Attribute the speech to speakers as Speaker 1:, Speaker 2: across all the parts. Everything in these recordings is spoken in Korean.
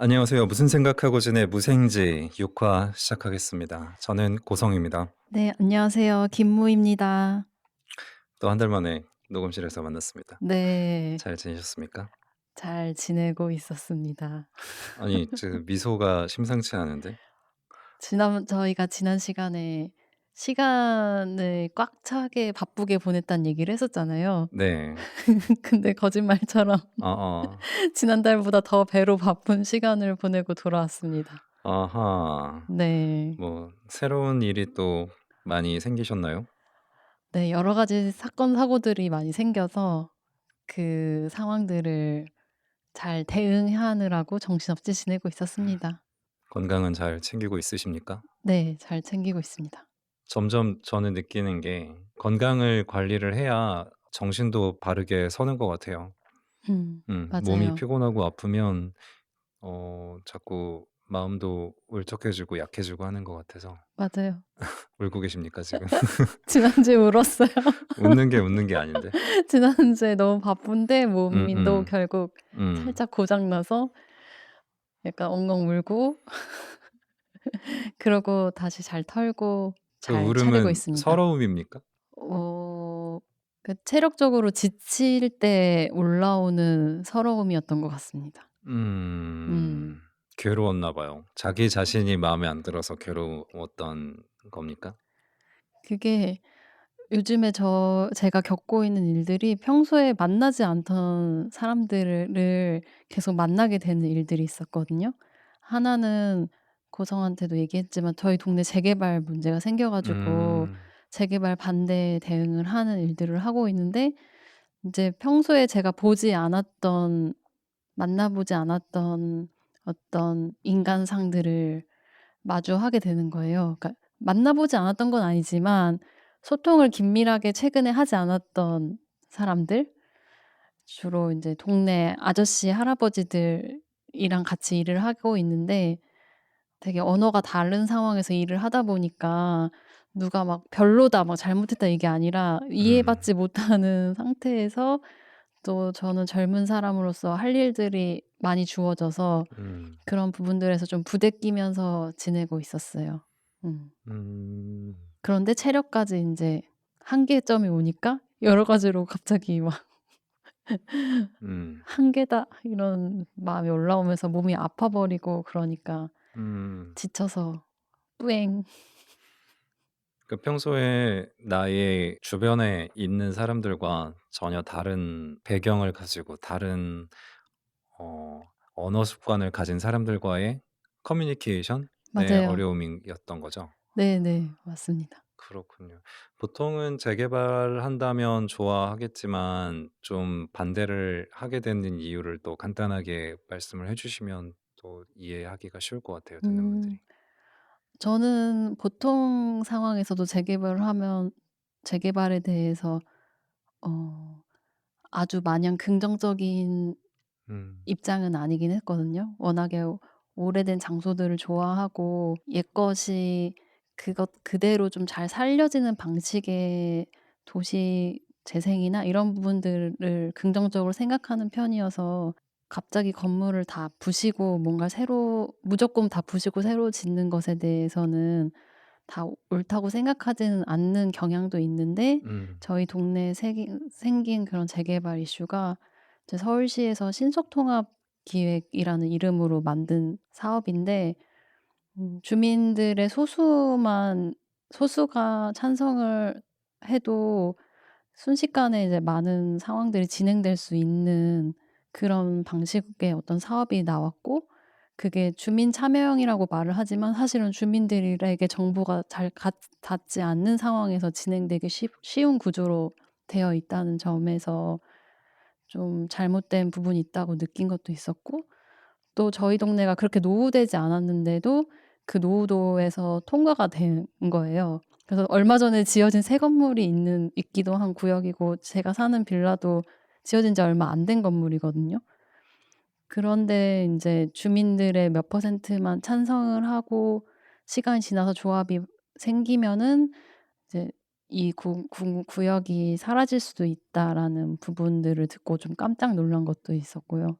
Speaker 1: 안녕하세요. 무슨 생각하고 지내 무생지 6화 시작하겠습니다. 저는 고성입니다.
Speaker 2: 네, 안녕하세요. 김무입니다.
Speaker 1: 또 한 달 만에 녹음실에서 만났습니다.
Speaker 2: 네,
Speaker 1: 잘 지내셨습니까?
Speaker 2: 잘 지내고 있었습니다.
Speaker 1: 아니, 미소가 심상치 않은데?
Speaker 2: 저희가 지난 시간에 시간을 꽉 차게 바쁘게 보냈다는 얘기를 했었잖아요.
Speaker 1: 네.
Speaker 2: 근데 거짓말처럼
Speaker 1: 어어.
Speaker 2: 지난달보다 더 배로 바쁜 시간을 보내고 돌아왔습니다.
Speaker 1: 아하.
Speaker 2: 네.
Speaker 1: 뭐 새로운 일이 또 많이 생기셨나요?
Speaker 2: 네, 여러 가지 사건, 사고들이 많이 생겨서 그 상황들을 잘 대응하느라고 정신없이 지내고 있었습니다.
Speaker 1: 건강은 잘 챙기고 있으십니까?
Speaker 2: 네, 잘 챙기고 있습니다.
Speaker 1: 점점 저는 느끼는 게 건강을 관리를 해야 정신도 바르게 서는 것 같아요. 몸이
Speaker 2: 맞아요.
Speaker 1: 피곤하고 아프면 자꾸 마음도 울적해지고 약해지고 하는 것 같아서.
Speaker 2: 맞아요.
Speaker 1: 울고 계십니까 지금?
Speaker 2: 지난주에 울었어요.
Speaker 1: 웃는 게 아닌데.
Speaker 2: 지난주에 너무 바쁜데 몸이 또
Speaker 1: 음음.
Speaker 2: 결국
Speaker 1: 음.
Speaker 2: 살짝 고장 나서 약간 엉엉 울고 그러고 다시 잘 털고
Speaker 1: 그
Speaker 2: 잘 차리고
Speaker 1: 울음은
Speaker 2: 있습니다.
Speaker 1: 서러움입니까?
Speaker 2: 어 그 체력적으로 지칠 때 올라오는 서러움이었던 것 같습니다. 음.
Speaker 1: 음. 괴로웠나 봐요. 자기 자신이 마음에 안 들어서 괴로웠던 겁니까?
Speaker 2: 그게 요즘에 제가 겪고 있는 일들이 평소에 만나지 않던 사람들을 계속 만나게 되는 일들이 있었거든요. 하나는 고성한테도 얘기했지만 저희 동네 재개발 문제가 생겨 가지고
Speaker 1: 음.
Speaker 2: 재개발 반대 대응을 하는 일들을 하고 있는데 인제 평소에 제가 보지 않았던 만나 보지 않았던 어떤 인간상들을 마주하게 되는 거예요. 그러니까 만나 보지 않았던 건 아니지만 소통을 긴밀하게 최근에 하지 않았던 사람들, 주로 인제 동네 아저씨, 할아버지들이랑 같이 일을 하고 있는데 되게 언어가 다른 상황에서 일을 하다 보니까 누가 막 "별로다." 막 "잘못했다." 이게 아니라
Speaker 1: 음.
Speaker 2: 이해받지 못하는 상태에서 또 저는 젊은 사람으로서 할 일들이 많이 주어져서
Speaker 1: 음.
Speaker 2: 그런 부분들에서 좀 부대끼면서 지내고 있었어요. 음.
Speaker 1: 음.
Speaker 2: 그런데 체력까지 인제 한계점이 오니까 여러 가지로 갑자기 막
Speaker 1: 음.
Speaker 2: '한계다.' 이런 마음이 올라오면서 몸이 아파 버리고 그러니까
Speaker 1: 음.
Speaker 2: 지쳐서 뿌eng.
Speaker 1: 평소에 나의 주변에 있는 사람들과 전혀 다른 배경을 가지고 다른 언어 습관을 가진 사람들과의 커뮤니케이션의
Speaker 2: 맞아요.
Speaker 1: 어려움이었던 거죠?
Speaker 2: 네네. 맞습니다.
Speaker 1: 그렇군요. 보통은 재개발한다면 좋아하겠지만 좀 반대를 하게 되는 이유를 또 간단하게 말씀을 해 주시면 또 이해하기가 쉬울 것 같아요, 듣는 분들이.
Speaker 2: 음. 저는 보통 상황에서도 재개발을 하면 재개발에 대해서 어 아주 마냥 긍정적인
Speaker 1: 음.
Speaker 2: 입장은 아니긴 했거든요. 워낙에 오래된 장소들을 좋아하고 옛것이 그것 그대로 좀 잘 살려지는 방식의 도시 재생이나 이런 부분들을 긍정적으로 생각하는 편이어서 갑자기 건물을 다 부시고 뭔가 새로 무조건 다 부시고 새로 짓는 것에 대해서는 다 옳다고 생각하지는 않는 경향도 있는데
Speaker 1: 음.
Speaker 2: 저희 동네에 생긴 그런 재개발 이슈가 이제 서울시에서 신속통합기획이라는 이름으로 만든 사업인데 주민들의 소수가 찬성을 해도 순식간에 이제 많은 상황들이 진행될 수 있는 그런 방식의 어떤 사업이 나왔고 그게 주민 참여형이라고 말을 하지만 사실은 주민들에게 정보가 잘 닿지 않는 상황에서 진행되기 쉬운 구조로 되어 있다는 점에서 좀 잘못된 부분이 있다고 느낀 것도 있었고 또 저희 동네가 그렇게 노후되지 않았는데도 그 노후도에서 통과가 된 거예요. 그래서 얼마 전에 지어진 새 건물이 있기도 한 구역이고 제가 사는 빌라도 지어진 지 얼마 안 된 건물이거든요. 그런데 인제 주민들의 몇 퍼센트만 찬성을 하고 시간이 지나서 조합이 생기면은 이제 이 구역이 사라질 수도 있다라는 부분들을 듣고 좀 깜짝 놀란 것도 있었고요.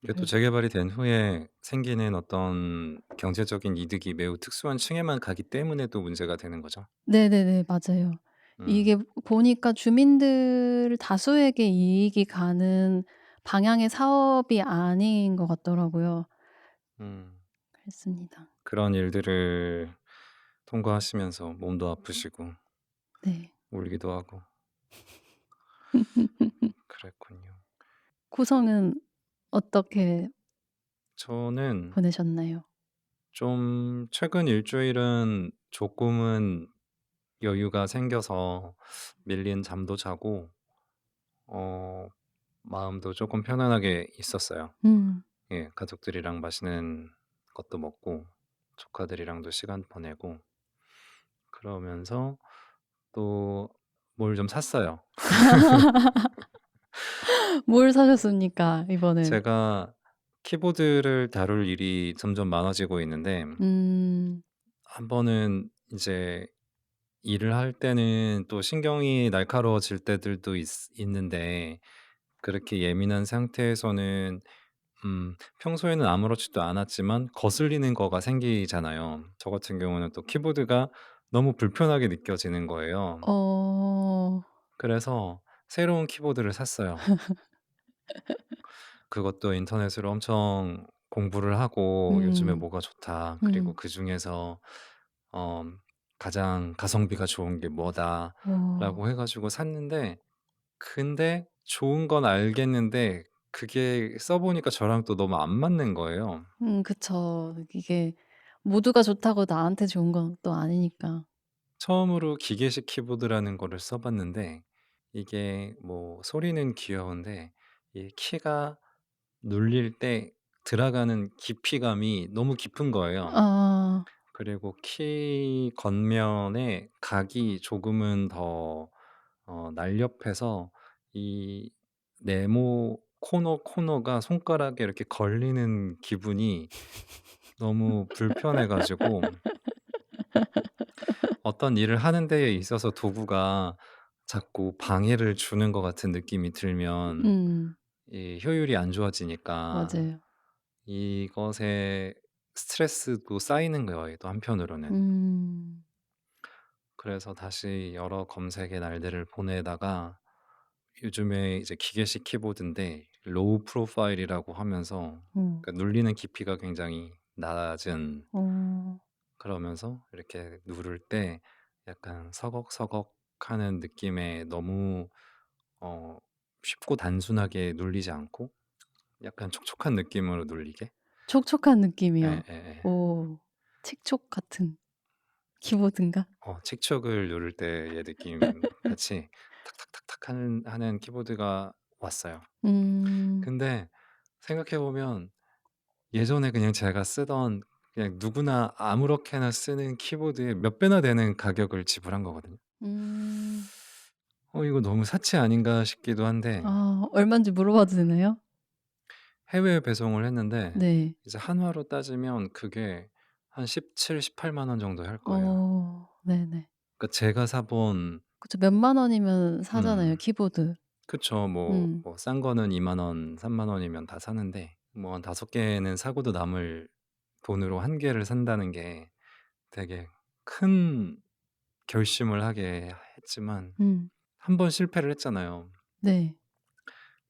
Speaker 1: 이게 또
Speaker 2: 그래서
Speaker 1: 재개발이 된 후에 생기는 어떤 경제적인 이득이 매우 특수한 층에만 가기 때문에 또 문제가 되는 거죠.
Speaker 2: 네네네. 맞아요.
Speaker 1: 음.
Speaker 2: 이게 보니까 주민들 다수에게 이익이 가는 방향의 사업이 아닌 것 같더라고요.
Speaker 1: 음.
Speaker 2: 그랬습니다.
Speaker 1: 그런 일들을 통과하시면서 몸도 아프시고
Speaker 2: 네.
Speaker 1: 울기도 하고 그랬군요.
Speaker 2: 고성은 어떻게
Speaker 1: 저는
Speaker 2: 보내셨나요?
Speaker 1: 좀 최근 일주일은 조금은 여유가 생겨서 밀린 잠도 자고 어 마음도 쪼끔 편안하게 있었어요.
Speaker 2: 음.
Speaker 1: 예. 가족들이랑 맛있는 것도 먹고 조카들이랑도 시간 보내고 그러면서 또 뭘 좀 샀어요.
Speaker 2: 뭘 사셨습니까 이번엔?
Speaker 1: 제가 키보드를 다룰 일이 점점 많아지고 있는데
Speaker 2: 음.
Speaker 1: 한 번은 이제 일을 할 때는 또 신경이 날카로워질 때들도 있는데 그렇게 예민한 상태에서는 평소에는 아무렇지도 않았지만 거슬리는 거가 생기잖아요. 저 같은 경우는 또 키보드가 너무 불편하게 느껴지는 거예요.
Speaker 2: 어.
Speaker 1: 그래서 새로운 키보드를 샀어요. 그것도 인터넷으로 엄청 공부를 하고 "요즘에
Speaker 2: 음.
Speaker 1: 뭐가 좋다. 그리고
Speaker 2: 음.
Speaker 1: 그중에서 어 가장 가성비가 좋은 게
Speaker 2: 어.
Speaker 1: 뭐다."라고 해 가지고 샀는데 근데 좋은 건 알겠는데 그게 써 보니까 저랑 또 너무 안 맞는 거예요.
Speaker 2: 그쵸. 이게 모두가 좋다고 나한테 좋은 건 또 아니니까.
Speaker 1: 처음으로 기계식 키보드라는 거를 써 봤는데 이게 뭐 소리는 귀여운데 이 키가 눌릴 때 들어가는 깊이감이 너무 깊은 거예요.
Speaker 2: 아.
Speaker 1: 그리고 키 겉면에 각이 조금은 더 날렵해서 이 네모 코너가 손가락에 이렇게 걸리는 기분이 너무 불편해 가지고 어떤 일을 하는 데에 있어서 도구가 자꾸 방해를 주는 것 같은 느낌이 들면
Speaker 2: 음.
Speaker 1: 이 효율이 안 좋아지니까
Speaker 2: 맞아요.
Speaker 1: 이것에 스트레스도 쌓이는 거예요 또 한편으로는.
Speaker 2: 음.
Speaker 1: 그래서 다시 여러 검색의 날들을 보내다가 요즘에 이제 기계식 키보드인데 로우 프로파일이라고 하면서
Speaker 2: 어.
Speaker 1: 그러니까 눌리는 깊이가 굉장히 낮은
Speaker 2: 어.
Speaker 1: 그러면서 이렇게 누를 때 약간 서걱서걱하는 느낌의 너무 어 쉽고 단순하게 눌리지 않고 약간 촉촉한 느낌으로 눌리게
Speaker 2: 촉촉한 느낌이요.
Speaker 1: 예예예.
Speaker 2: 오. 칙촉 같은 키보드인가?
Speaker 1: 칙촉을 누를 때의 느낌 같이 탁탁탁탁 하는 키보드가 왔어요.
Speaker 2: 음.
Speaker 1: 근데 생각해 보면 예전에 그냥 제가 쓰던 그냥 누구나 아무렇게나 쓰는 키보드의 몇 배나 되는 가격을 지불한 거거든요.
Speaker 2: 음.
Speaker 1: 이거 너무 사치 아닌가 싶기도 한데
Speaker 2: 아 얼만지 물어봐도 되나요?
Speaker 1: 해외 배송을 했는데
Speaker 2: 네.
Speaker 1: 이제 한화로 따지면 그게 한 17-18만 원 정도 할 거예요.
Speaker 2: 네네.
Speaker 1: 그러니까 제가 사본
Speaker 2: 그쵸. 몇만 원이면 사잖아요
Speaker 1: 음
Speaker 2: 키보드.
Speaker 1: 그쵸.
Speaker 2: 음.
Speaker 1: 싼 거는 2만 원, 3만 원이면 다 사는데 뭐 한 5 개는 사고도 남을 돈으로 한 개를 산다는 게 되게 큰 결심을 하게 했지만
Speaker 2: 음.
Speaker 1: 한 번 실패를 했잖아요.
Speaker 2: 네.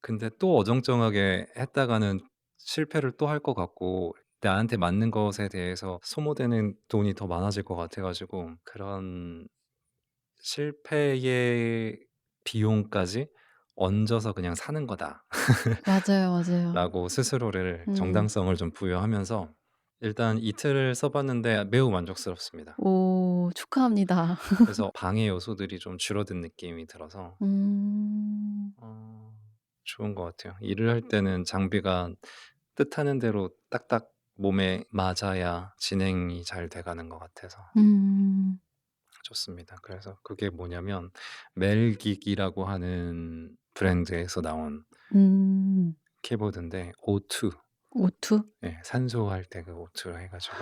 Speaker 1: 근데 또 어정쩡하게 했다가는 실패를 또 할 것 같고 나한테 맞는 것에 대해서 소모되는 돈이 더 많아질 것 같아 가지고 그런 실패의 비용까지 얹어서 그냥 사는 거다라고
Speaker 2: 맞아요, 맞아요.
Speaker 1: 스스로를
Speaker 2: 음.
Speaker 1: 정당성을 좀 부여하면서 일단 이틀을 써 봤는데 매우 만족스럽습니다.
Speaker 2: 오 축하합니다.
Speaker 1: 그래서 방해 요소들이 좀 줄어든 느낌이 들어서
Speaker 2: 음.
Speaker 1: 어 좋은 것 같아요. 일을 할 때는 장비가 뜻하는 대로 딱딱 몸에 맞아야 진행이 잘 돼 가는 것 같아서
Speaker 2: 음.
Speaker 1: 좋습니다. 그래서 그게 뭐냐면 멜긱이라고 하는 브랜드에서 나온
Speaker 2: 음.
Speaker 1: 키보드인데 O2
Speaker 2: 오투?
Speaker 1: 예 산소할 때 그 O2로 해 가지고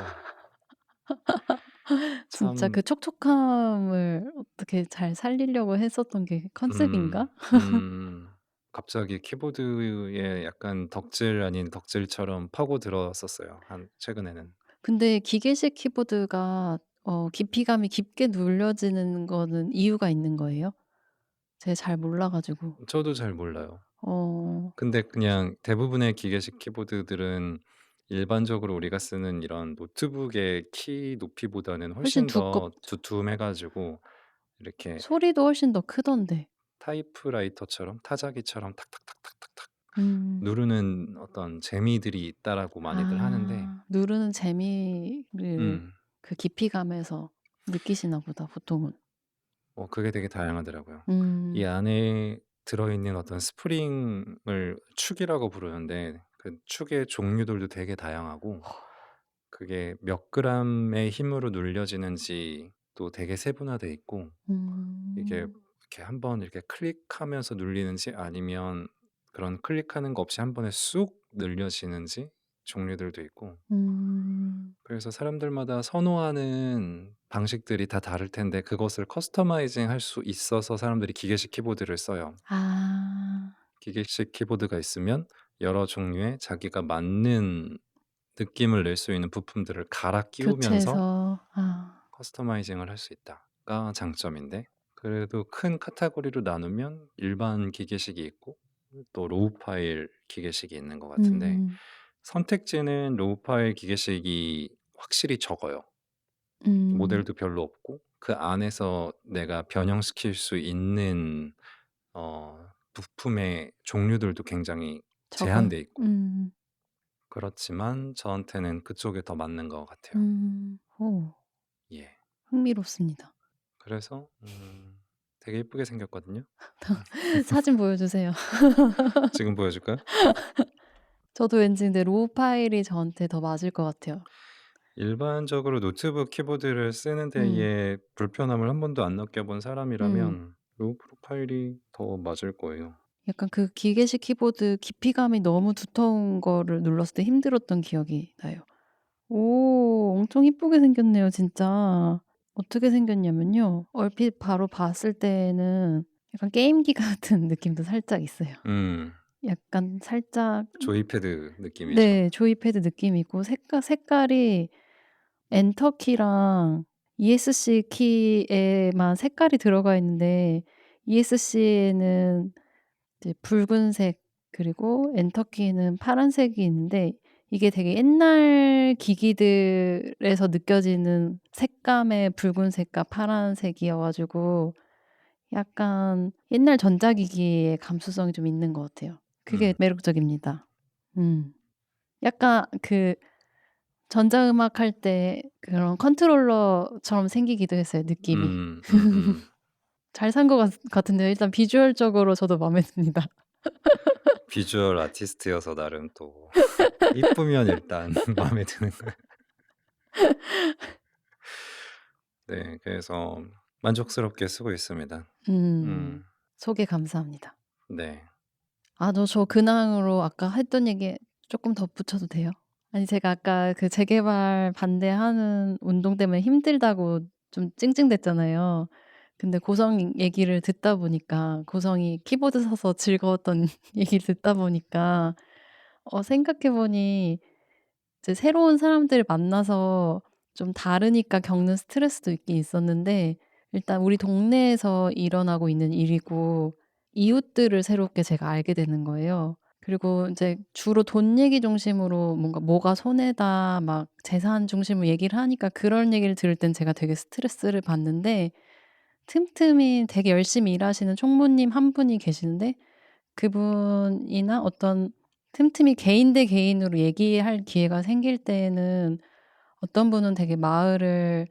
Speaker 2: 진짜
Speaker 1: 참
Speaker 2: 그 촉촉함을 어떻게 잘 살리려고 했었던 게
Speaker 1: 음
Speaker 2: 컨셉인가?
Speaker 1: 음 갑자기 키보드에 약간 덕질 아닌 덕질처럼 파고들었었어요, 최근에는.
Speaker 2: 근데 기계식 키보드가 깊이감이 깊게 눌려지는 거는 이유가 있는 거예요? 제가 잘 몰라 가지고.
Speaker 1: 저도 잘 몰라요.
Speaker 2: 어
Speaker 1: 근데 그냥 대부분의 기계식 키보드들은 일반적으로 우리가 쓰는 이런 노트북의 키 높이보다는
Speaker 2: 훨씬
Speaker 1: 훨씬 더
Speaker 2: 두껍죠.
Speaker 1: 두툼해 가지고 이렇게
Speaker 2: 소리도 훨씬 더 크던데.
Speaker 1: 타이프라이터처럼 타자기처럼 탁탁탁탁탁탁
Speaker 2: 음.
Speaker 1: 누르는 어떤 재미들이 있다라고 많이들 하는데
Speaker 2: 누르는 재미를
Speaker 1: 음
Speaker 2: 그 깊이감에서 느끼시나 보다 보통은.
Speaker 1: 그게 되게 다양하더라고요. 이
Speaker 2: 음.
Speaker 1: 안에 들어있는 어떤 스프링을 축이라고 부르는데 그 축의 종류들도 되게 다양하고 그게 몇 그램의 힘으로 눌려지는지 또 되게 세분화돼 있고 이게
Speaker 2: 음.
Speaker 1: 이렇게 한번 이렇게 클릭하면서 눌리는지 아니면 그런 클릭하는 거 없이 한 번에 쑥 늘려지는지 종류들도 있고
Speaker 2: 음.
Speaker 1: 그래서 사람들마다 선호하는 방식들이 다 다를 텐데 그것을 커스터마이징 할 수 있어서 사람들이 기계식 키보드를 써요.
Speaker 2: 아.
Speaker 1: 기계식 키보드가 있으면 여러 종류의 자기가 맞는 느낌을 낼 수 있는 부품들을 갈아 끼우면서
Speaker 2: 교체해서
Speaker 1: 커스터마이징을 할 수 있다가 장점인데 그래도 큰 카테고리로 나누면 일반 기계식이 있고 또 로우 파일 기계식이 있는 것 같은데
Speaker 2: 음.
Speaker 1: 선택지는 로우 파일 기계식이 확실히 적어요.
Speaker 2: 음.
Speaker 1: 모델도 별로 없고 그 안에서 내가 변형시킬 수 있는 부품의 종류들도 굉장히
Speaker 2: 적어요.
Speaker 1: 제한돼 있고
Speaker 2: 음.
Speaker 1: 그렇지만 저한테는 그쪽이 더 맞는 것 같아요.
Speaker 2: 음. 오.
Speaker 1: 예.
Speaker 2: 흥미롭습니다.
Speaker 1: 그래서 되게 예쁘게 생겼거든요.
Speaker 2: 사진 보여주세요.
Speaker 1: 지금 보여줄까요?
Speaker 2: 저도 왠지 근데 로우 파일이 저한테 더 맞을 것 같아요.
Speaker 1: 일반적으로 노트북 키보드를 쓰는
Speaker 2: 음.
Speaker 1: 데에 불편함을 한 번도 안 느껴본
Speaker 2: 음.
Speaker 1: 사람이라면 로우 프로파일이 더 맞을 거예요.
Speaker 2: 약간 그 기계식 키보드 깊이감이 너무 두터운 거를 눌렀을 때 힘들었던 기억이 나요. 오 엄청 이쁘게 생겼네요 진짜. 어떻게 생겼냐면요. 얼핏 바로 봤을 때는 약간 게임기 같은 느낌도 살짝 있어요.
Speaker 1: 음.
Speaker 2: 약간 살짝
Speaker 1: 조이패드 느낌이죠.
Speaker 2: 네 조이패드 느낌이 있고 색깔이 엔터키랑 ESC 키에만 색깔이 들어가 있는데 ESC에는 이제 붉은색 그리고 엔터키는 파란색이 있는데 이게 되게 옛날 기기들에서 느껴지는 색감의 붉은색과 파란색이어 가지고 약간 옛날 전자기기의 감수성이 좀 있는 것 같아요. 그게
Speaker 1: 음.
Speaker 2: 매력적입니다. 음. 약간 그 전자음악 할 때 그런 컨트롤러처럼 생기기도 했어요 느낌이.
Speaker 1: 음음음.
Speaker 2: 잘 산 것 같은데요. 일단 비주얼적으로 저도 마음에 듭니다.
Speaker 1: 비주얼 아티스트여서 나름 또 이쁘면 일단 마음에 드는 거예요. 네. 그래서 만족스럽게 쓰고 있습니다.
Speaker 2: 음.
Speaker 1: 음.
Speaker 2: 소개 감사합니다.
Speaker 1: 네.
Speaker 2: 저 근황으로 아까 했던 얘기에 쪼끔 덧붙여도 돼요? 아니 제가 아까 그 재개발 반대하는 운동 때문에 힘들다고 좀 찡찡댔잖아요. 근데 고성 얘기를 듣다 보니까 고성이 키보드 사서 즐거웠던 얘기를 듣다 보니까 생각해 보니 이제 새로운 사람들을 만나서 좀 다르니까 겪는 스트레스도 있긴 있었는데 일단 우리 동네에서 일어나고 있는 일이고 이웃들을 새롭게 제가 알게 되는 거예요. 그리고 인제 주로 돈 얘기 중심으로 뭔가 "뭐가 손해다." 막 재산 중심으로 얘기를 하니까 그런 얘기를 들을 땐 제가 되게 스트레스를 받는데 틈틈이 되게 열심히 일하시는 총무님 한 분이 계시는데 그분이나 어떤 틈틈이 개인 대 개인으로 얘기할 기회가 생길 때에는 어떤 분은 되게 마을을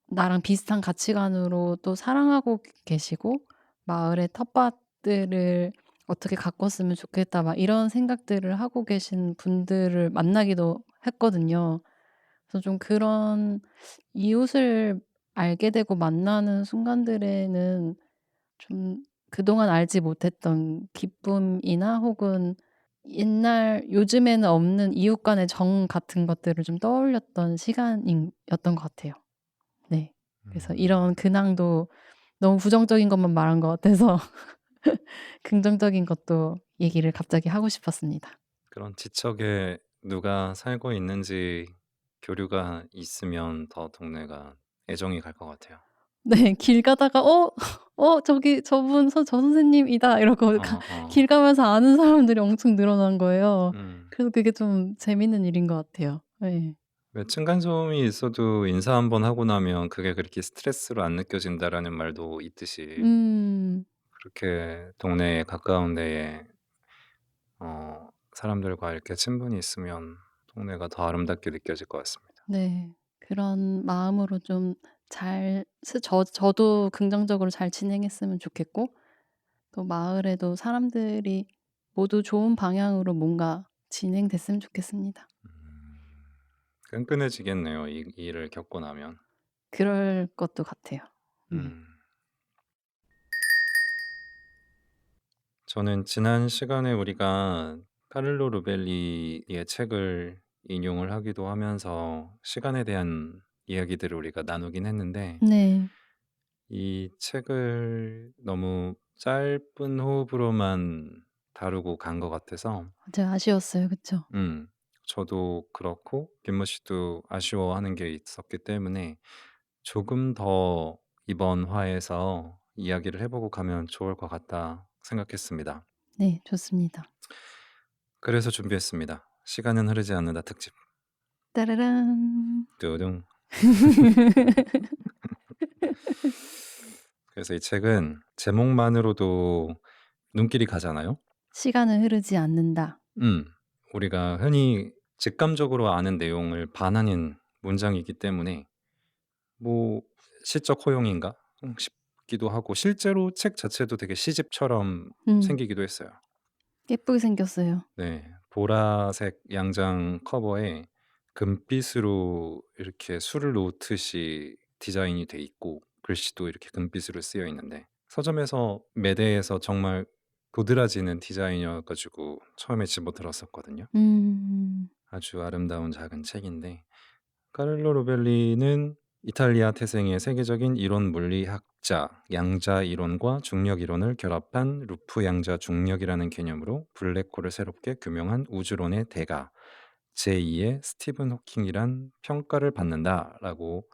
Speaker 2: 나랑 비슷한 가치관으로 또 사랑하고 계시고 '마을의 텃밭들을 어떻게 가꿨으면 좋겠다.' 막 이런 생각들을 하고 계신 분들을 만나기도 했거든요. 그래서 좀 그런 이웃을 알게 되고 만나는 순간들에는 좀 그동안 알지 못했던 기쁨이나 혹은 요즘에는 없는 이웃 간의 정 같은 것들을 좀 떠올렸던 시간인 였던 것 같아요. 네. 그래서 이런
Speaker 1: 음.
Speaker 2: 근황도 너무 부정적인 것만 말한 것 같아서 긍정적인 것도 얘기를 갑자기 하고 싶었습니다.
Speaker 1: 그런 지척에 누가 살고 있는지 교류가 있으면 더 동네가 애정이 갈 것 같아요.
Speaker 2: 네. 길 가다가 저기 저분 저 선생님이다." 이러고 가
Speaker 1: 어어.
Speaker 2: 길 가면서 아는 사람들이 엄청 늘어난 거예요.
Speaker 1: 음.
Speaker 2: 그래서 그게 좀 재밌는 일인 것 같아요. 예.
Speaker 1: 왜 층간소음이 있어도 인사 한번 하고 나면 그게 그렇게 스트레스로 안 느껴진다라는 말도 있듯이
Speaker 2: 음.
Speaker 1: 그렇게 동네에 가까운 데에 사람들과 이렇게 친분이 있으면 동네가 더 아름답게 느껴질 것 같습니다.
Speaker 2: 네. 그런 마음으로 좀 잘 저도 긍정적으로 잘 진행했으면 좋겠고 또 마을에도 사람들이 모두 좋은 방향으로 뭔가 진행됐으면 좋겠습니다.
Speaker 1: 음. 끈끈해지겠네요, 이 일을 겪고 나면.
Speaker 2: 그럴 것도 같아요. 음.
Speaker 1: 음. 저는 지난 시간에 우리가 카를로 루벨리의 책을 인용을 하기도 하면서 시간에 대한 이야기들을 우리가 나누긴 했는데
Speaker 2: 네.
Speaker 1: 이 책을 너무 짧은 호흡으로만 다루고 간 것 같아서
Speaker 2: 맞아요. 아쉬웠어요. 그쵸?
Speaker 1: 음 저도 그렇고 김모 씨도 아쉬워하는 게 있었기 때문에 조금 더 이번 화에서 이야기를 해 보고 가면 좋을 것 같다 생각했습니다.
Speaker 2: 네. 좋습니다.
Speaker 1: 그래서 준비했습니다. 시간은 흐르지 않는다 특집.
Speaker 2: 따라란.
Speaker 1: 뚜둥. 그래서 이 책은 제목만으로도 눈길이 가잖아요.
Speaker 2: 시간은 흐르지 않는다.
Speaker 1: 음. 우리가 흔히 직감적으로 아는 내용을 반하는 문장이기 때문에 뭐 '시적 허용인가?' 싶기도 하고 실제로 책 자체도 되게 시집처럼
Speaker 2: 음.
Speaker 1: 생기기도 했어요.
Speaker 2: 예쁘게 생겼어요.
Speaker 1: 네. 보라색 양장 커버에 금빛으로 이렇게 술을 놓듯이 디자인이 돼 있고 글씨도 이렇게 금빛으로 쓰여 있는데 서점에서 매대에서 정말 도드라지는 디자인이어 가지고 처음에 집어들었었거든요.
Speaker 2: 음.
Speaker 1: 아주 아름다운 작은 책인데 카를로 로벨리는 이탈리아 태생의 세계적인 이론 물리학자, 양자 이론과 중력 이론을 결합한 루프 양자 중력이라는 개념으로 블랙홀을 새롭게 규명한 우주론의 대가, 제2의 스티븐 호킹이란 평가를 받는다라고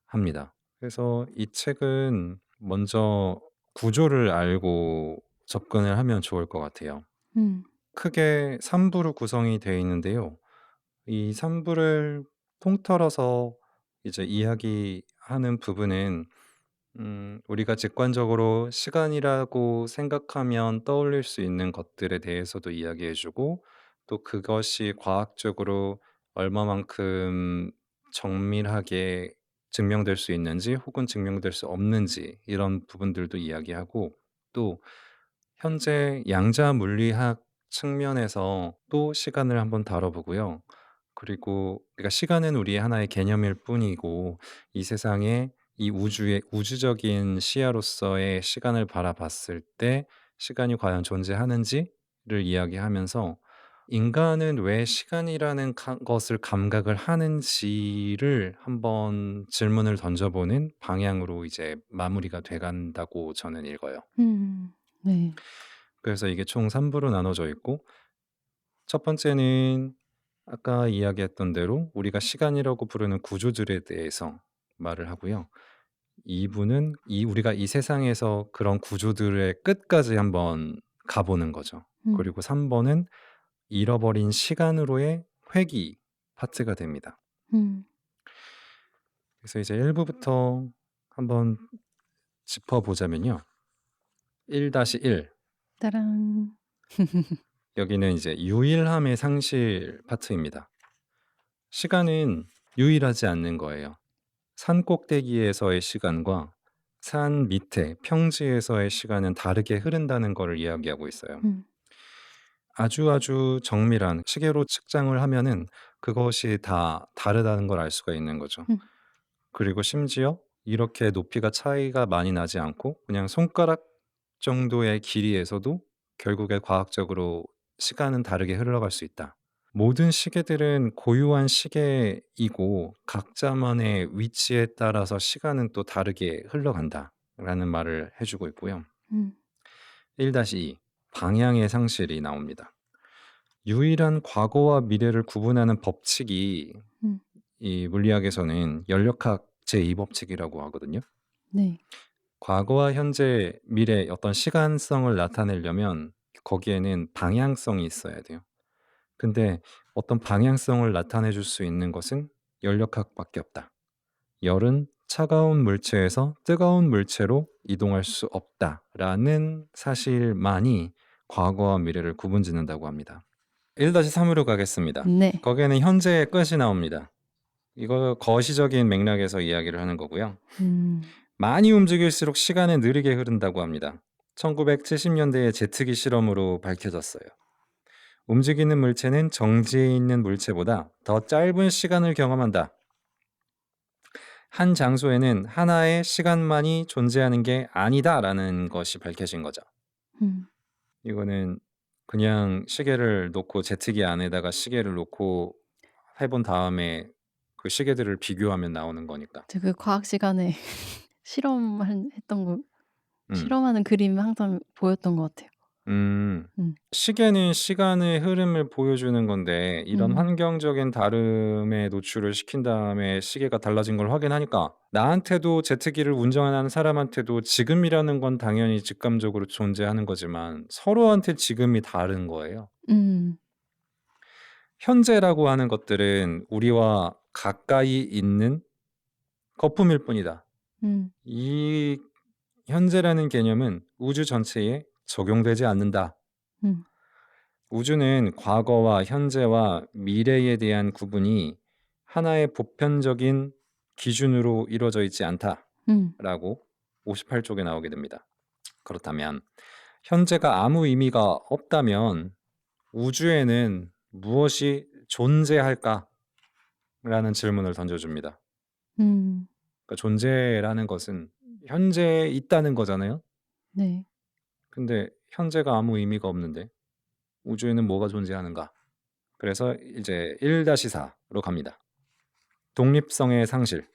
Speaker 1: 합니다. 그래서 이 책은 먼저 구조를 알고 접근을 하면 좋을 것 같아요.
Speaker 2: 음.
Speaker 1: 크게 3부로 구성이 되어 있는데요. 이 3부를 통틀어서 이제 이야기하는 부분은 우리가 직관적으로 시간이라고 생각하면 떠올릴 수 있는 것들에 대해서도 이야기해 주고 또 그것이 과학적으로 얼마만큼 정밀하게 증명될 수 있는지 혹은 증명될 수 없는지 이런 부분들도 이야기하고 또 현재 양자 물리학 측면에서 또 시간을 한번 다뤄보고요. 그리고 그러니까 시간은 우리의 하나의 개념일 뿐이고 이 세상에 이 우주의 우주적인 시야로서의 시간을 바라봤을 때 시간이 과연 존재하는지를 이야기하면서 인간은 왜 시간이라는 것을 감각을 하는지를 한번 질문을 던져보는 방향으로 이제 마무리가 돼간다고 저는 읽어요.
Speaker 2: 음. 네.
Speaker 1: 그래서 이게 총 3 부로 나눠져 있고 첫 번째는 아까 이야기했던 대로 우리가 시간이라고 부르는 구조들에 대해서 말을 하고요. 2 부는 이 우리가 이 세상에서 그런 구조들의 끝까지 한번 가 보는 거죠.
Speaker 2: 음.
Speaker 1: 그리고 3 번은 잃어버린 시간으로의 회귀 파트가 됩니다.
Speaker 2: 음.
Speaker 1: 그래서 이제 1 부부터 한번 짚어 보자면요. 1-1
Speaker 2: 따란.
Speaker 1: 여기는 이제 유일함의 상실 파트입니다. 시간은 유일하지 않는 거예요. 산 꼭대기에서의 시간과 산 밑에 평지에서의 시간은 다르게 흐른다는 거를 이야기하고 있어요.
Speaker 2: 음.
Speaker 1: 아주 정밀한 시계로 측정을 하면은 그것이 다 다르다는 걸 알 수가 있는 거죠.
Speaker 2: 음.
Speaker 1: 그리고 심지어 이렇게 높이가 차이가 많이 나지 않고 그냥 손가락 정도의 길이에서도 결국에 과학적으로 시간은 다르게 흘러갈 수 있다. 모든 시계들은 고유한 시계이고 각자만의 위치에 따라서 시간은 또 다르게 흘러간다라는 말을 해 주고 있고요.
Speaker 2: 음.
Speaker 1: 1-2 방향의 상실이 나옵니다. 유일한 과거와 미래를 구분하는 법칙이
Speaker 2: 음.
Speaker 1: 이 물리학에서는 연력학 제2 법칙이라고 하거든요.
Speaker 2: 네.
Speaker 1: 과거와 현재, 미래 어떤 시간성을 나타내려면 거기에는 방향성이 있어야 돼요. 근데 어떤 방향성을 나타내 줄 수 있는 것은 연력학밖에 없다. 열은 차가운 물체에서 뜨거운 물체로 이동할 수 없다라는 사실만이 과거와 미래를 구분짓는다고 합니다. 1-3으로 가겠습니다.
Speaker 2: 네.
Speaker 1: 거기에는 현재의 끝이 나옵니다. 이거 거시적인 맥락에서 이야기를 하는 거고요.
Speaker 2: 음.
Speaker 1: 많이 움직일수록 시간은 느리게 흐른다고 합니다. 1970년대의 제트기 실험으로 밝혀졌어요. 움직이는 물체는 정지해 있는 물체보다 더 짧은 시간을 경험한다. 한 장소에는 하나의 시간만이 존재하는 게 아니다라는 것이 밝혀진 거죠.
Speaker 2: 음.
Speaker 1: 이거는 그냥 시계를 놓고 제트기 안에다가 시계를 놓고 해본 다음에 그 시계들을 비교하면 나오는 거니까.
Speaker 2: 저 그 과학 시간에 했던 거
Speaker 1: 음.
Speaker 2: 실험하는 그림이 항상 보였던 것 같아요.
Speaker 1: 음.
Speaker 2: 음.
Speaker 1: 시계는 시간의 흐름을 보여주는 건데 이런
Speaker 2: 음.
Speaker 1: 환경적인 다름에 노출을 시킨 다음에 시계가 달라진 걸 확인하니까 나한테도 제트기를 운전하는 사람한테도 지금이라는 건 당연히 직감적으로 존재하는 거지만 서로한테 지금이 다른 거예요.
Speaker 2: 음.
Speaker 1: 현재라고 하는 것들은 우리와 가까이 있는 거품일 뿐이다.
Speaker 2: 음.
Speaker 1: 이 현재라는 개념은 우주 전체에 적용되지 않는다.
Speaker 2: 음.
Speaker 1: 우주는 과거와 현재와 미래에 대한 구분이 하나의 보편적인 기준으로 이루어져 있지
Speaker 2: 음.
Speaker 1: 않다라고 58쪽에 나오게 됩니다. 그렇다면 현재가 아무 의미가 없다면 우주에는 무엇이 존재할까라는 질문을 던져줍니다.
Speaker 2: 음.
Speaker 1: 그러니까 존재라는 것은 현재에 있다는 거잖아요.
Speaker 2: 네.
Speaker 1: 근데 현재가 아무 의미가 없는데 우주에는 뭐가 존재하는가? 그래서 이제 1-4로 갑니다. 독립성의 상실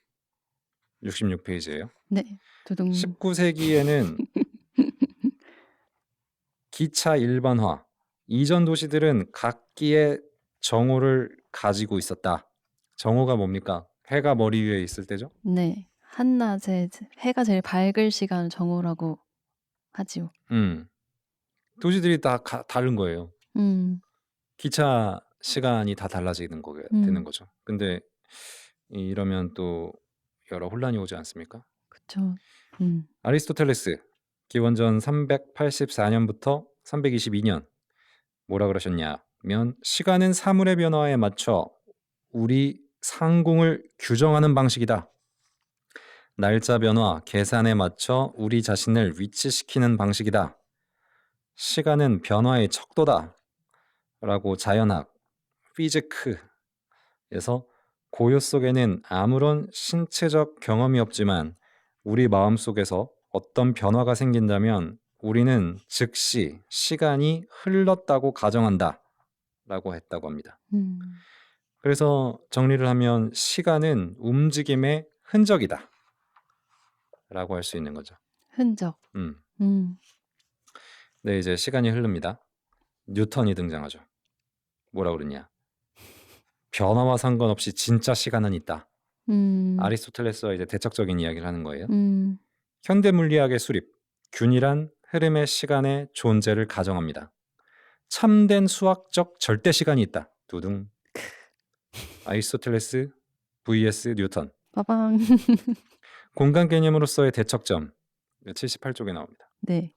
Speaker 1: 66페이지예요.
Speaker 2: 네. 두둥.
Speaker 1: 19세기에는 기차 일반화, 이전 도시들은 각기의 정오를 가지고 있었다. 정오가 뭡니까? 해가 머리 위에 있을 때죠.
Speaker 2: 네. 한낮에 해가 제일 밝을 시간을 정오라고 하지요.
Speaker 1: 도시들이 다 다른 거예요.
Speaker 2: 음.
Speaker 1: 기차 시간이 다 달라지는 거 되는
Speaker 2: 음.
Speaker 1: 거죠. 근데 이러면 또 여러 혼란이 오지 않습니까?
Speaker 2: 그쵸. 음.
Speaker 1: 아리스토텔레스 기원전 384년부터 322년 뭐라 그러셨냐면 시간은 사물의 변화에 맞춰 우리 상공을 규정하는 방식이다. 날짜 변화, 계산에 맞춰 우리 자신을 위치시키는 방식이다. 시간은 변화의 척도다. 라고 자연학, 피지크에서 고요 속에는 아무런 신체적 경험이 없지만 우리 마음속에서 어떤 변화가 생긴다면 우리는 즉시 시간이 흘렀다고 가정한다 라고 했다고 합니다.
Speaker 2: 음.
Speaker 1: 그래서 정리를 하면 시간은 움직임의 흔적이다 라고 할 수 있는 거죠.
Speaker 2: 흔적.
Speaker 1: 음.
Speaker 2: 음.
Speaker 1: 네, 이제 시간이 흐릅니다. 뉴턴이 등장하죠. 뭐라 그러냐? 변화와 상관없이 진짜 시간은 있다.
Speaker 2: 음.
Speaker 1: 아리스토텔레스와 이제 대척적인 이야기를 하는 거예요.
Speaker 2: 음.
Speaker 1: 현대 물리학의 수립, 균일한 흐름의 시간의 존재를 가정합니다. 참된 수학적 절대 시간이 있다. 두둥. 아리스토텔레스 vs 뉴턴.
Speaker 2: 빠방.
Speaker 1: 공간 개념으로서의 대척점 78쪽에 나옵니다.
Speaker 2: 네.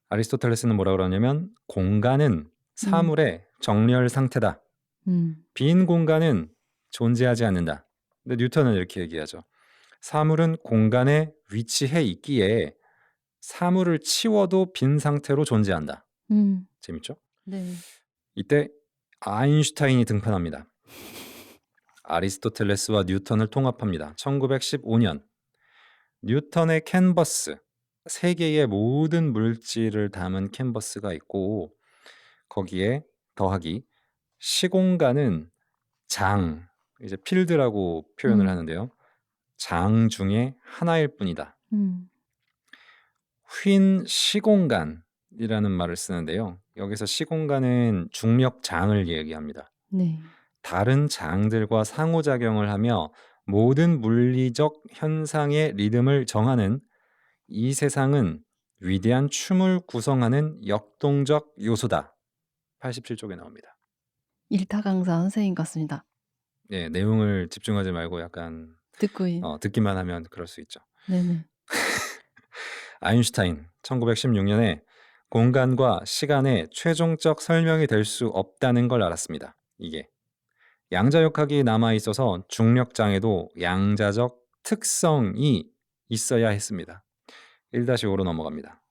Speaker 1: 아리스토텔레스는 뭐라 그러냐면 공간은
Speaker 2: 음.
Speaker 1: 사물의 정렬 상태다.
Speaker 2: 음.
Speaker 1: 빈 공간은 존재하지 않는다. 근데 뉴턴은 이렇게 얘기하죠. 사물은 공간에 위치해 있기에 사물을 치워도 빈 상태로 존재한다.
Speaker 2: 음.
Speaker 1: 재밌죠?
Speaker 2: 네.
Speaker 1: 이때 아인슈타인이 등판합니다. 아리스토텔레스와 뉴턴을 통합합니다. 1915년 뉴턴의 캔버스, 세계의 모든 물질을 담은 캔버스가 있고 거기에 더하기 시공간은 장, 이제 필드라고 표현을
Speaker 2: 음.
Speaker 1: 하는데요. 장 중에 하나일 뿐이다.
Speaker 2: 음.
Speaker 1: 휜 시공간, 이라는 말을 쓰는데요. 여기서 시공간은 중력장을 얘기합니다.
Speaker 2: 네.
Speaker 1: 다른 장들과 상호작용을 하며 모든 물리적 현상의 리듬을 정하는 이 세상은 위대한 춤을 구성하는 역동적 요소다. 87쪽에 나옵니다.
Speaker 2: 일타강사 선생님 같습니다.
Speaker 1: 예, 내용을 집중하지 말고 약간 듣기만 하면 그럴 수 있죠.
Speaker 2: 네네.
Speaker 1: 아인슈타인 1916년에 공간과 시간의 최종적 설명이 될 수 없다는 걸 알았습니다. 이게 양자역학이 남아 있어서 중력장에도 양자적 특성이 있어야 했습니다. 1-5로 넘어갑니다.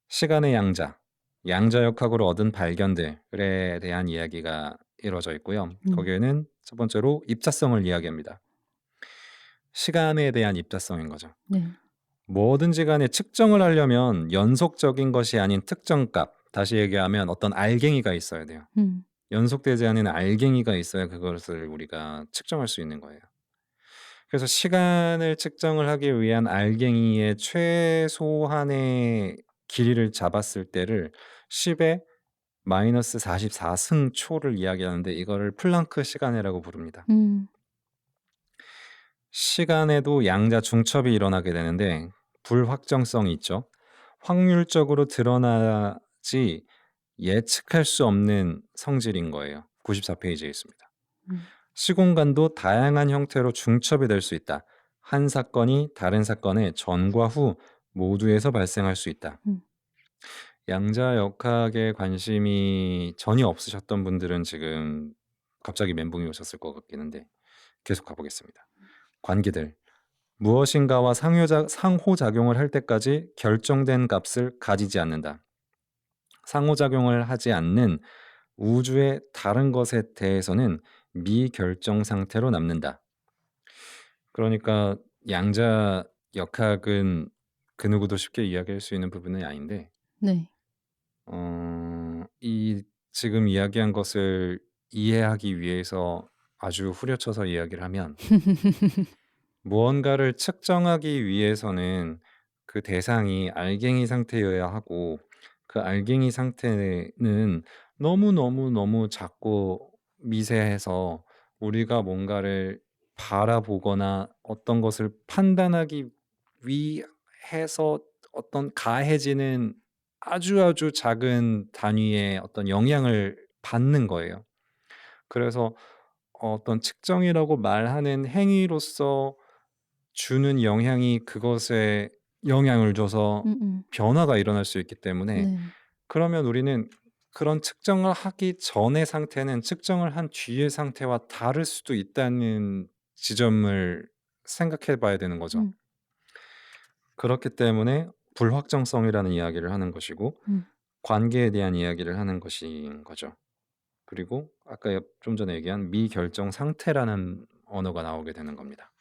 Speaker 1: 시간의 양자, 양자역학으로 얻은 발견들에 대한 이야기가 이루어져 있고요. 거기에는 첫 번째로 입자성을 이야기합니다. 시간에 대한 입자성인 거죠.
Speaker 2: 네.
Speaker 1: 뭐든지 간에 측정을 하려면 연속적인 것이 아닌 특정값, 다시 얘기하면 어떤 알갱이가 있어야 돼요. 연속되지 않은 알갱이가 있어야 그것을 우리가 측정할 수 있는 거예요. 그래서 시간을 측정을 하기 위한 알갱이의 최소한의 길이를 잡았을 때를 10의 마이너스 44승초를 이야기하는데 이거를 플랑크 시간이라고 부릅니다. 시간에도 양자 중첩이 일어나게 되는데 불확정성이 있죠. 확률적으로 드러나지 예측할 수 없는 성질인 거예요. 94페이지에 있습니다. 시공간도 다양한 형태로 중첩이 될 수 있다. 한 사건이 다른 사건의 전과 후 모두에서 발생할 수 있다. 양자역학에 관심이 전혀 없으셨던 분들은 지금 갑자기 멘붕이 오셨을 것 같긴 한데 계속 가보겠습니다. 관계들. 무엇인가와 상호작용을 할 때까지 결정된 값을 가지지 않는다. 상호작용을 하지 않는 우주의 다른 것에 대해서는 미결정 상태로 남는다. 그러니까 양자역학은 그 누구도 쉽게 이야기할 수 있는 부분은 아닌데
Speaker 2: 네.
Speaker 1: 이 지금 이야기한 것을 이해하기 위해서 아주 후려쳐서 이야기를 하면 무언가를 측정하기 위해서는 그 대상이 알갱이 상태여야 하고 그 알갱이 상태는 너무 작고 미세해서 우리가 뭔가를 바라보거나 어떤 것을 판단하기 위해서 어떤 가해지는 아주 작은 단위의 어떤 영향을 받는 거예요. 그래서 어떤 측정이라고 말하는 행위로서 주는 영향이 그것에 영향을 줘서 변화가 일어날 수 있기 때문에
Speaker 2: 네.
Speaker 1: 그러면 우리는 그런 측정을 하기 전의 상태는 측정을 한 뒤의 상태와 다를 수도 있다는 지점을 생각해 봐야 되는 거죠. 그렇기 때문에 불확정성이라는 이야기를 하는 것이고 관계에 대한 이야기를 하는 것인 거죠. 그리고 아까 좀 전에 얘기한 미결정 상태라는 언어가 나오게 되는 겁니다.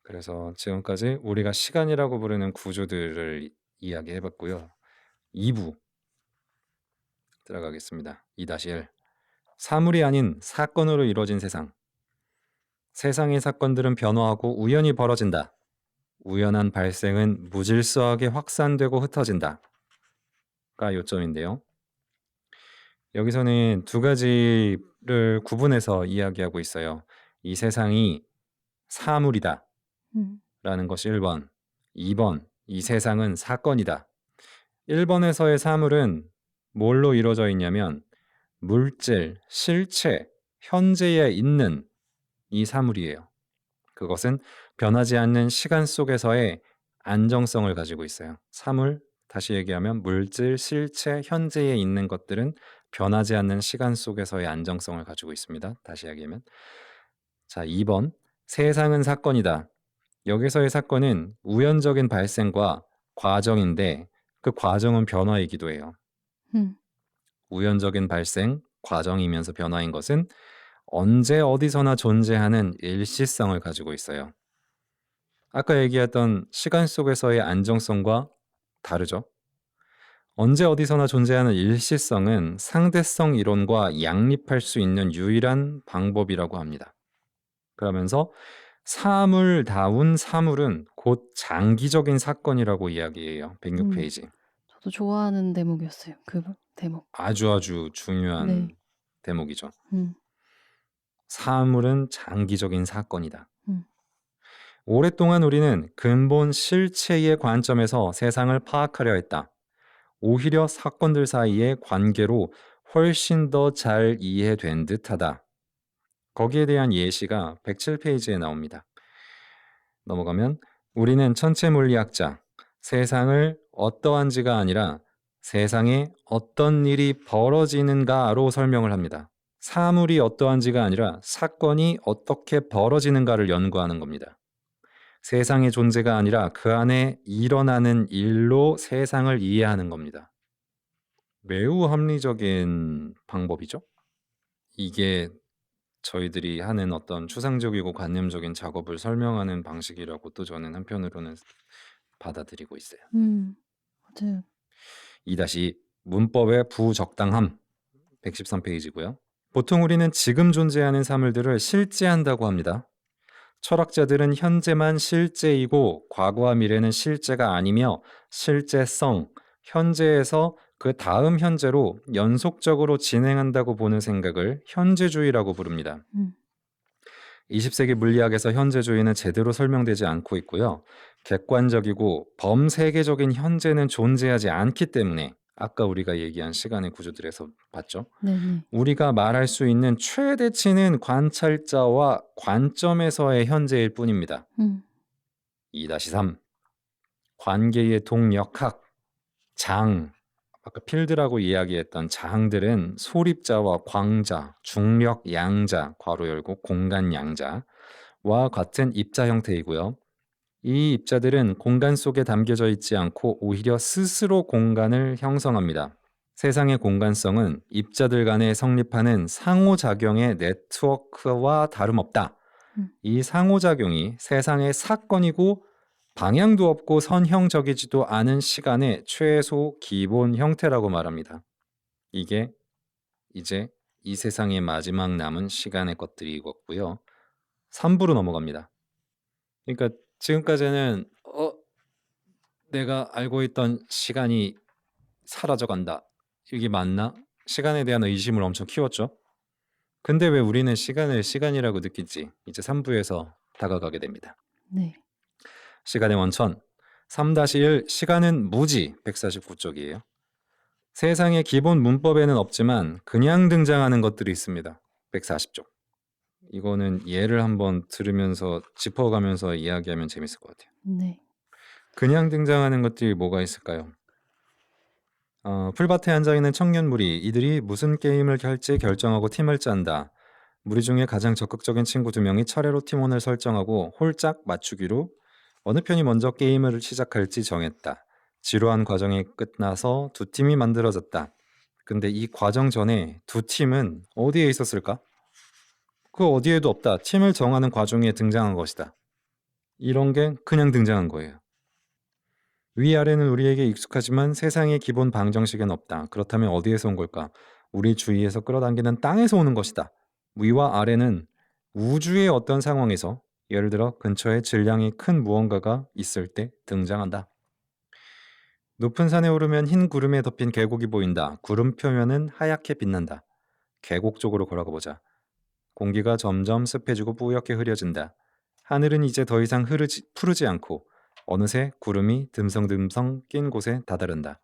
Speaker 1: 그래서 지금까지 우리가 시간이라고 부르는 구조들을 이야기해 봤고요. 2부 들어가겠습니다. 2-1 사물이 아닌 사건으로 이루어진 세상. 세상의 사건들은 변화하고 우연히 벌어진다. 우연한 발생은 무질서하게 확산되고 흩어진다. 가 요점인데요. 여기서는 두 가지를 구분해서 이야기하고 있어요. 이 세상이 사물이다 라는 것이 1번. 2번, 이 세상은 사건이다. 1번에서의 사물은 뭘로 이루어져 있냐면 물질, 실체, 현재에 있는 이 사물이에요. 그것은 변하지 않는 시간 속에서의 안정성을 가지고 있어요. 사물, 다시 얘기하면 물질, 실체, 현재에 있는 것들은 변하지 않는 시간 속에서의 안정성을 가지고 있습니다. 다시 얘기하면. 자, 2번. 세상은 사건이다. 여기서의 사건은 우연적인 발생과 과정인데 그 과정은 변화이기도 해요. 우연적인 발생, 과정이면서 변화인 것은 언제 어디서나 존재하는 일시성을 가지고 있어요. 아까 얘기했던 시간 속에서의 안정성과 다르죠. 언제 어디서나 존재하는 일시성은 상대성 이론과 양립할 수 있는 유일한 방법이라고 합니다. 그러면서 사물다운 사물은 곧 장기적인 사건이라고 이야기해요. 106페이지.
Speaker 2: 저도 좋아하는 대목이었어요. 그 대목.
Speaker 1: 아주
Speaker 2: 네.
Speaker 1: 중요한 대목이죠.
Speaker 2: 음.
Speaker 1: 사물은 장기적인 사건이다.
Speaker 2: 음.
Speaker 1: 오랫동안 우리는 근본 실체의 관점에서 세상을 파악하려 했다. 오히려 사건들 사이의 관계로 훨씬 더 잘 이해된 듯하다. 거기에 대한 예시가 107페이지에 나옵니다. 넘어가면 우리는 천체 물리학자, 세상을 어떠한지가 아니라 세상에 어떤 일이 벌어지는가로 설명을 합니다. 사물이 어떠한지가 아니라 사건이 어떻게 벌어지는가를 연구하는 겁니다. 세상의 존재가 아니라 그 안에 일어나는 일로 세상을 이해하는 겁니다. 매우 합리적인 방법이죠. 이게 저희들이 하는 어떤 추상적이고 관념적인 작업을 설명하는 방식이라고 또 저는 한편으로는 받아들이고 있어요.
Speaker 2: 맞아요.
Speaker 1: 2- 문법의 부적당함 113페이지고요. 보통 우리는 지금 존재하는 사물들을 실제한다고 합니다. 철학자들은 현재만 실제이고 과거와 미래는 실제가 아니며 실제성, 현재에서 그 다음 현재로 연속적으로 진행한다고 보는 생각을 현재주의라고 부릅니다.
Speaker 2: 음.
Speaker 1: 20세기 물리학에서 현재주의는 제대로 설명되지 않고 있고요. 객관적이고 범세계적인 현재는 존재하지 않기 때문에 아까 우리가 얘기한 시간의 구조들에서 봤죠.
Speaker 2: 네네.
Speaker 1: 우리가 말할 수 있는 최대치는 관찰자와 관점에서의 현재일 뿐입니다. 2-3 관계의 동역학, 장, 아까 필드라고 이야기했던 장들은 소립자와 광자, 중력 양자, 괄호 열고 공간 양자와 같은 입자 형태이고요. 이 입자들은 공간 속에 담겨져 있지 않고 오히려 스스로 공간을 형성합니다. 세상의 공간성은 입자들 간에 성립하는 상호작용의 네트워크와 다름없다. 이 상호작용이 세상의 사건이고 방향도 없고 선형적이지도 않은 시간의 최소 기본 형태라고 말합니다. 이게 이제 이 세상의 마지막 남은 시간의 것들이었고요. 3부로 넘어갑니다. 그러니까 지금까지는 내가 알고 있던 시간이 사라져간다. 이게 맞나? 시간에 대한 의심을 엄청 키웠죠. 근데 왜 우리는 시간을 시간이라고 느끼지? 이제 3부에서 다가가게 됩니다.
Speaker 2: 네.
Speaker 1: 시간의 원천 3-1 시간은 무지 149쪽이에요. 세상의 기본 문법에는 없지만 그냥 등장하는 것들이 있습니다. 140쪽. 이거는 예를 한번 들으면서 짚어가면서 이야기하면 재밌을 것 같아요.
Speaker 2: 네.
Speaker 1: 그냥 등장하는 것들이 뭐가 있을까요? 풀밭에 앉아있는 청년 무리, 이들이 무슨 게임을 할지 결정하고 팀을 짠다. 무리 중에 가장 적극적인 친구 2명이 차례로 팀원을 설정하고 홀짝 맞추기로 어느 편이 먼저 게임을 시작할지 정했다. 지루한 과정이 끝나서 2팀이 만들어졌다. 근데 이 과정 전에 2팀은 어디에 있었을까? 그 어디에도 없다. 팀을 정하는 과정에 등장한 것이다. 이런 게 그냥 등장한 거예요. 위아래는 우리에게 익숙하지만 세상의 기본 방정식엔 없다. 그렇다면 어디에서 온 걸까? 우리 주위에서 끌어당기는 땅에서 오는 것이다. 위와 아래는 우주의 어떤 상황에서 예를 들어 근처에 질량이 큰 무언가가 있을 때 등장한다. 높은 산에 오르면 흰 구름에 덮인 계곡이 보인다. 구름 표면은 하얗게 빛난다. 계곡 쪽으로 걸어가 보자. 공기가 점점 습해지고 뿌옇게 흐려진다. 하늘은 이제 더 이상 푸르지 않고 어느새 구름이 듬성듬성 낀 곳에 다다른다.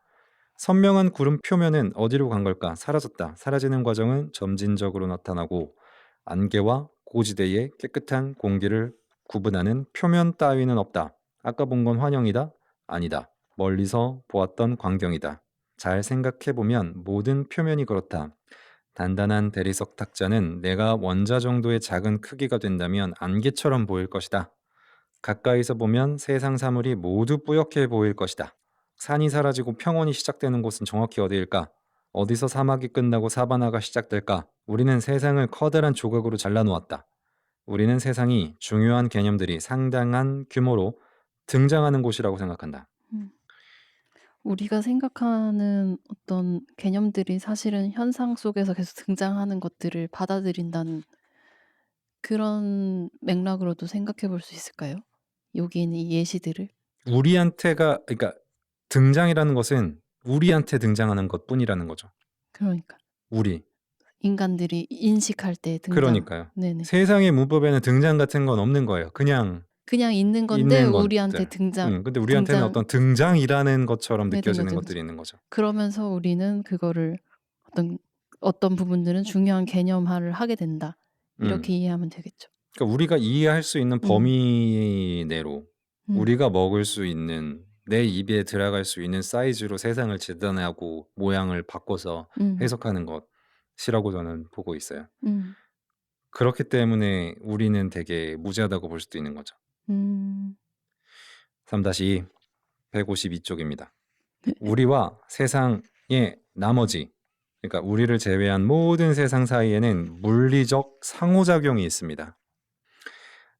Speaker 1: 선명한 구름 표면은 어디로 간 걸까? 사라졌다. 사라지는 과정은 점진적으로 나타나고 안개와 고지대의 깨끗한 공기를 구분하는 표면 따위는 없다. 아까 본 건 환영이다? 아니다. 멀리서 보았던 광경이다. 잘 생각해보면 모든 표면이 그렇다. 단단한 대리석 탁자는 내가 원자 정도의 작은 크기가 된다면 안개처럼 보일 것이다. 가까이서 보면 세상 사물이 모두 뿌옇게 보일 것이다. 산이 사라지고 평원이 시작되는 곳은 정확히 어디일까? 어디서 사막이 끝나고 사바나가 시작될까? 우리는 세상을 커다란 조각으로 잘라놓았다. 우리는 세상이 중요한 개념들이 상당한 규모로 등장하는 곳이라고 생각한다.
Speaker 2: 우리가 생각하는 어떤 개념들이 사실은 현상 속에서 계속 등장하는 것들을 받아들인다는 그런 맥락으로도 생각해 볼 수 있을까요? 여기 있는 이 예시들을?
Speaker 1: 우리한테가 그러니까 등장이라는 것은 우리한테 등장하는 것뿐이라는 거죠.
Speaker 2: 그러니까.
Speaker 1: 우리.
Speaker 2: 인간들이 인식할 때 등장.
Speaker 1: 그러니까요.
Speaker 2: 네네.
Speaker 1: 세상의 문법에는 등장 같은 건 없는 거예요. 그냥
Speaker 2: 그냥 있는 건데
Speaker 1: 있는
Speaker 2: 우리한테
Speaker 1: 것들.
Speaker 2: 등장
Speaker 1: 근데 우리한테는
Speaker 2: 등장
Speaker 1: 어떤 등장이라는 것처럼
Speaker 2: 네네.
Speaker 1: 느껴지는
Speaker 2: 맞아요, 맞아요.
Speaker 1: 것들이 있는 거죠.
Speaker 2: 그러면서 우리는 그거를 어떤 부분들은 중요한 개념화를 하게 된다. 이렇게
Speaker 1: 음.
Speaker 2: 이해하면 되겠죠.
Speaker 1: 그러니까 우리가 이해할 수 있는 범위 내로
Speaker 2: 음.
Speaker 1: 우리가 먹을 수 있는 내 입에 들어갈 수 있는 사이즈로 세상을 재단하고 모양을 바꿔서
Speaker 2: 음.
Speaker 1: 해석하는 것이라고 저는 보고 있어요.
Speaker 2: 음.
Speaker 1: 그렇기 때문에 우리는 되게 무지하다고 볼 수도 있는 거죠.
Speaker 2: 음.
Speaker 1: 3-2 152쪽입니다. 우리와 세상의 나머지, 그러니까 우리를 제외한 모든 세상 사이에는 물리적 상호작용이 있습니다.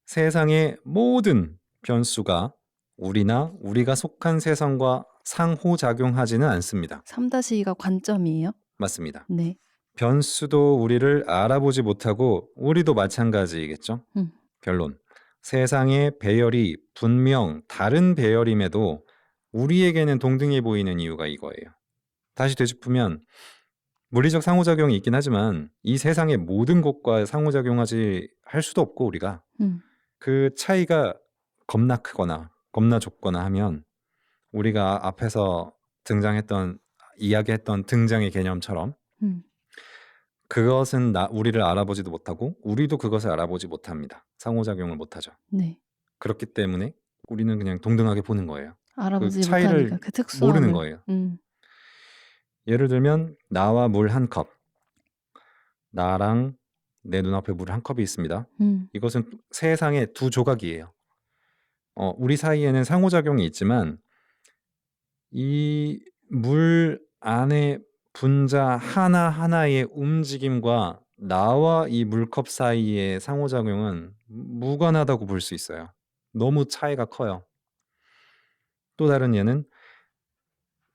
Speaker 1: 세상의 모든 변수가 우리나 우리가 속한 세상과 상호작용하지는 않습니다.
Speaker 2: 3-2가 관점이에요?
Speaker 1: 맞습니다.
Speaker 2: 네.
Speaker 1: 변수도 우리를 알아보지 못하고 우리도 마찬가지이겠죠.
Speaker 2: 음.
Speaker 1: 결론. 세상의 배열이 분명 다른 배열임에도 우리에게는 동등해 보이는 이유가 이거예요. 다시 되짚으면 물리적 상호작용이 있긴 하지만 이 세상의 모든 것과 상호작용하지 할 수도 없고 우리가 그 차이가 겁나 크거나 겁나 좁거나 하면 우리가 앞에서 이야기했던 등장의 개념처럼 그것은 우리를 알아보지도 못하고 우리도 그것을 알아보지 못합니다. 상호작용을 못하죠.
Speaker 2: 네.
Speaker 1: 그렇기 때문에 우리는 그냥 동등하게 보는 거예요. 그
Speaker 2: 알아보지
Speaker 1: 차이를
Speaker 2: 못하니까 그 특수함을.
Speaker 1: 모르는 거예요. 예를 들면 나와 물 한 컵, 나랑 내 눈앞에 물 한 컵이 있습니다. 이것은 세상의 두 조각이에요. 우리 사이에는 상호작용이 있지만 이 물 안에 분자 하나하나의 움직임과 나와 이 물컵 사이의 상호작용은 무관하다고 볼 수 있어요. 너무 차이가 커요. 또 다른 예는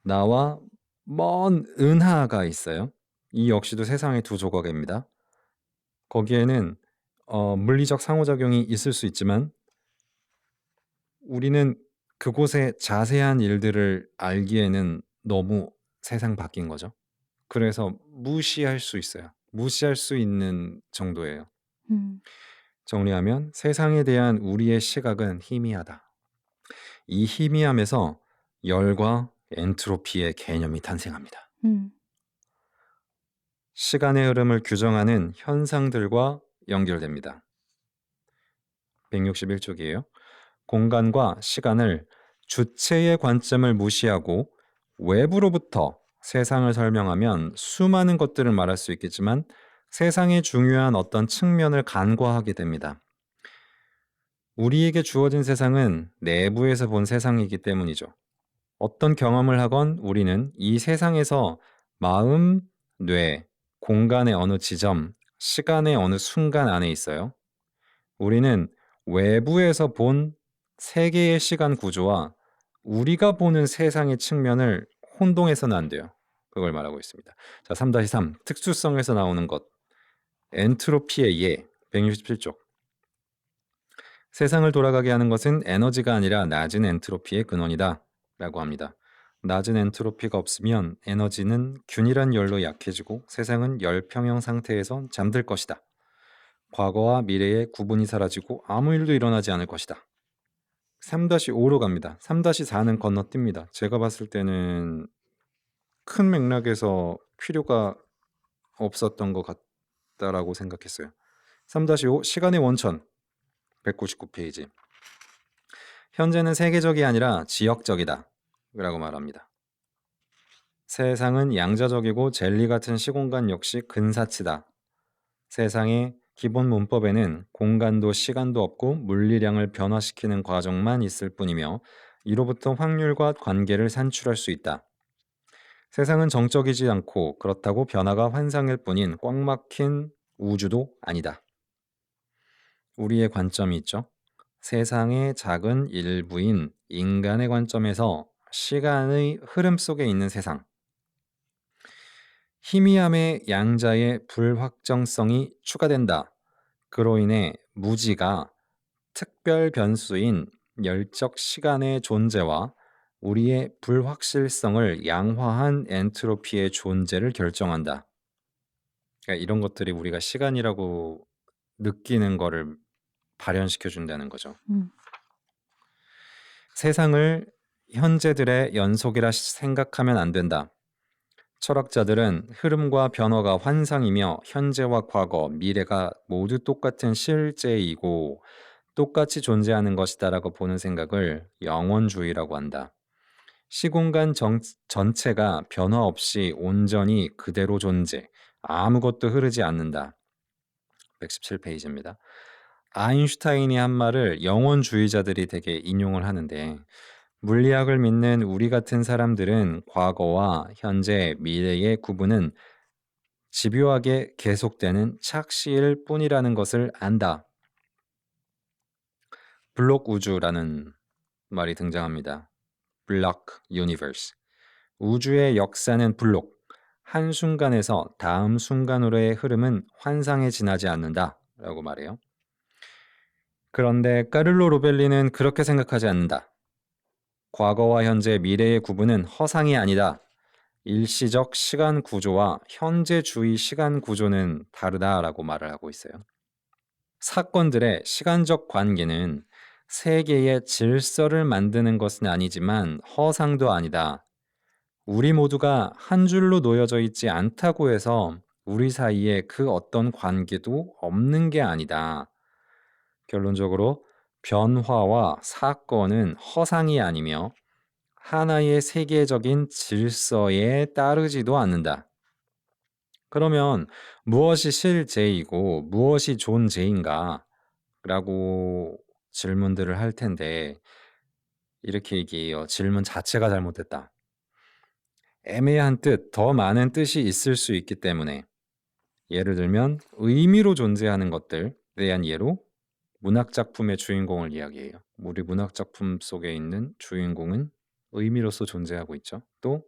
Speaker 1: 나와 먼 은하가 있어요. 이 역시도 세상의 두 조각입니다. 거기에는 물리적 상호작용이 있을 수 있지만 우리는 그곳의 자세한 일들을 알기에는 너무 세상 밖인 거죠. 그래서 무시할 수 있어요. 무시할 수 있는 정도예요. 정리하면 세상에 대한 우리의 시각은 희미하다. 이 희미함에서 열과 엔트로피의 개념이 탄생합니다. 시간의 흐름을 규정하는 현상들과 연결됩니다. 161쪽이에요. 공간과 시간을 주체의 관점을 무시하고 외부로부터 세상을 설명하면 수많은 것들을 말할 수 있겠지만 세상의 중요한 어떤 측면을 간과하게 됩니다. 우리에게 주어진 세상은 내부에서 본 세상이기 때문이죠. 어떤 경험을 하건 우리는 이 세상에서 마음, 뇌, 공간의 어느 지점, 시간의 어느 순간 안에 있어요. 우리는 외부에서 본 세계의 시간 구조와 우리가 보는 세상의 측면을 혼동해서는 안 돼요. 그걸 말하고 있습니다. 자, 3-3 특수성에서 나오는 것. 엔트로피의 예, 167쪽. 세상을 돌아가게 하는 것은 에너지가 아니라 낮은 엔트로피의 근원이다 라고 합니다. 낮은 엔트로피가 없으면 에너지는 균일한 열로 약해지고 세상은 열평형 상태에서 잠들 것이다. 과거와 미래의 구분이 사라지고 아무 일도 일어나지 않을 것이다. 3-5로 갑니다. 3-4는 건너뜁니다. 제가 봤을 때는 큰 맥락에서 필요가 없었던 것 같다라고 생각했어요. 3-5 시간의 원천 199페이지. 현재는 세계적이 아니라 지역적이다 라고 말합니다. 세상은 양자적이고 젤리 같은 시공간 역시 근사치다. 세상의 기본 문법에는 공간도 시간도 없고 물리량을 변화시키는 과정만 있을 뿐이며 이로부터 확률과 관계를 산출할 수 있다. 세상은 정적이지 않고 그렇다고 변화가 환상일 뿐인 꽉 막힌 우주도 아니다. 우리의 관점이 있죠. 세상의 작은 일부인 인간의 관점에서 시간의 흐름 속에 있는 세상. 희미함의 양자의 불확정성이 추가된다. 그로 인해 무지가 특별 변수인 열적 시간의 존재와 우리의 불확실성을 양화한 엔트로피의 존재를 결정한다. 그러니까 이런 것들이 우리가 시간이라고 느끼는 거를 발현시켜 준다는 거죠. 세상을 현재들의 연속이라 생각하면 안 된다. 철학자들은 흐름과 변화가 환상이며 현재와 과거, 미래가 모두 똑같은 실제이고 똑같이 존재하는 것이다라고 보는 생각을 영원주의라고 한다. 시공간 전체가 변화 없이 온전히 그대로 존재, 아무것도 흐르지 않는다. 117페이지입니다. 아인슈타인이 한 말을 영원주의자들이 되게 인용을 하는데 물리학을 믿는 우리 같은 사람들은 과거와 현재, 미래의 구분은 집요하게 계속되는 착시일 뿐이라는 것을 안다. 블록 우주라는 말이 등장합니다. 블록 유니버스. 우주의 역사는 블록. 한순간에서 다음 순간으로의 흐름은 환상에 지나지 않는다. 라고 말해요. 그런데 까를로 로벨리는 그렇게 생각하지 않는다. 과거와 현재, 미래의 구분은 허상이 아니다. 일시적 시간 구조와 현재주의 시간 구조는 다르다라고 말을 하고 있어요. 사건들의 시간적 관계는 세계의 질서를 만드는 것은 아니지만 허상도 아니다. 우리 모두가 한 줄로 놓여져 있지 않다고 해서 우리 사이에 그 어떤 관계도 없는 게 아니다. 결론적으로 변화와 사건은 허상이 아니며 하나의 세계적인 질서에 따르지도 않는다. 그러면 무엇이 실제이고 무엇이 존재인가? 라고 질문들을 할 텐데 이렇게 얘기해요. 질문 자체가 잘못됐다. 애매한 뜻, 더 많은 뜻이 있을 수 있기 때문에 예를 들면 의미로 존재하는 것들에 대한 예로 문학작품의 주인공을 이야기해요. 우리 문학작품 속에 있는 주인공은 의미로서 존재하고 있죠. 또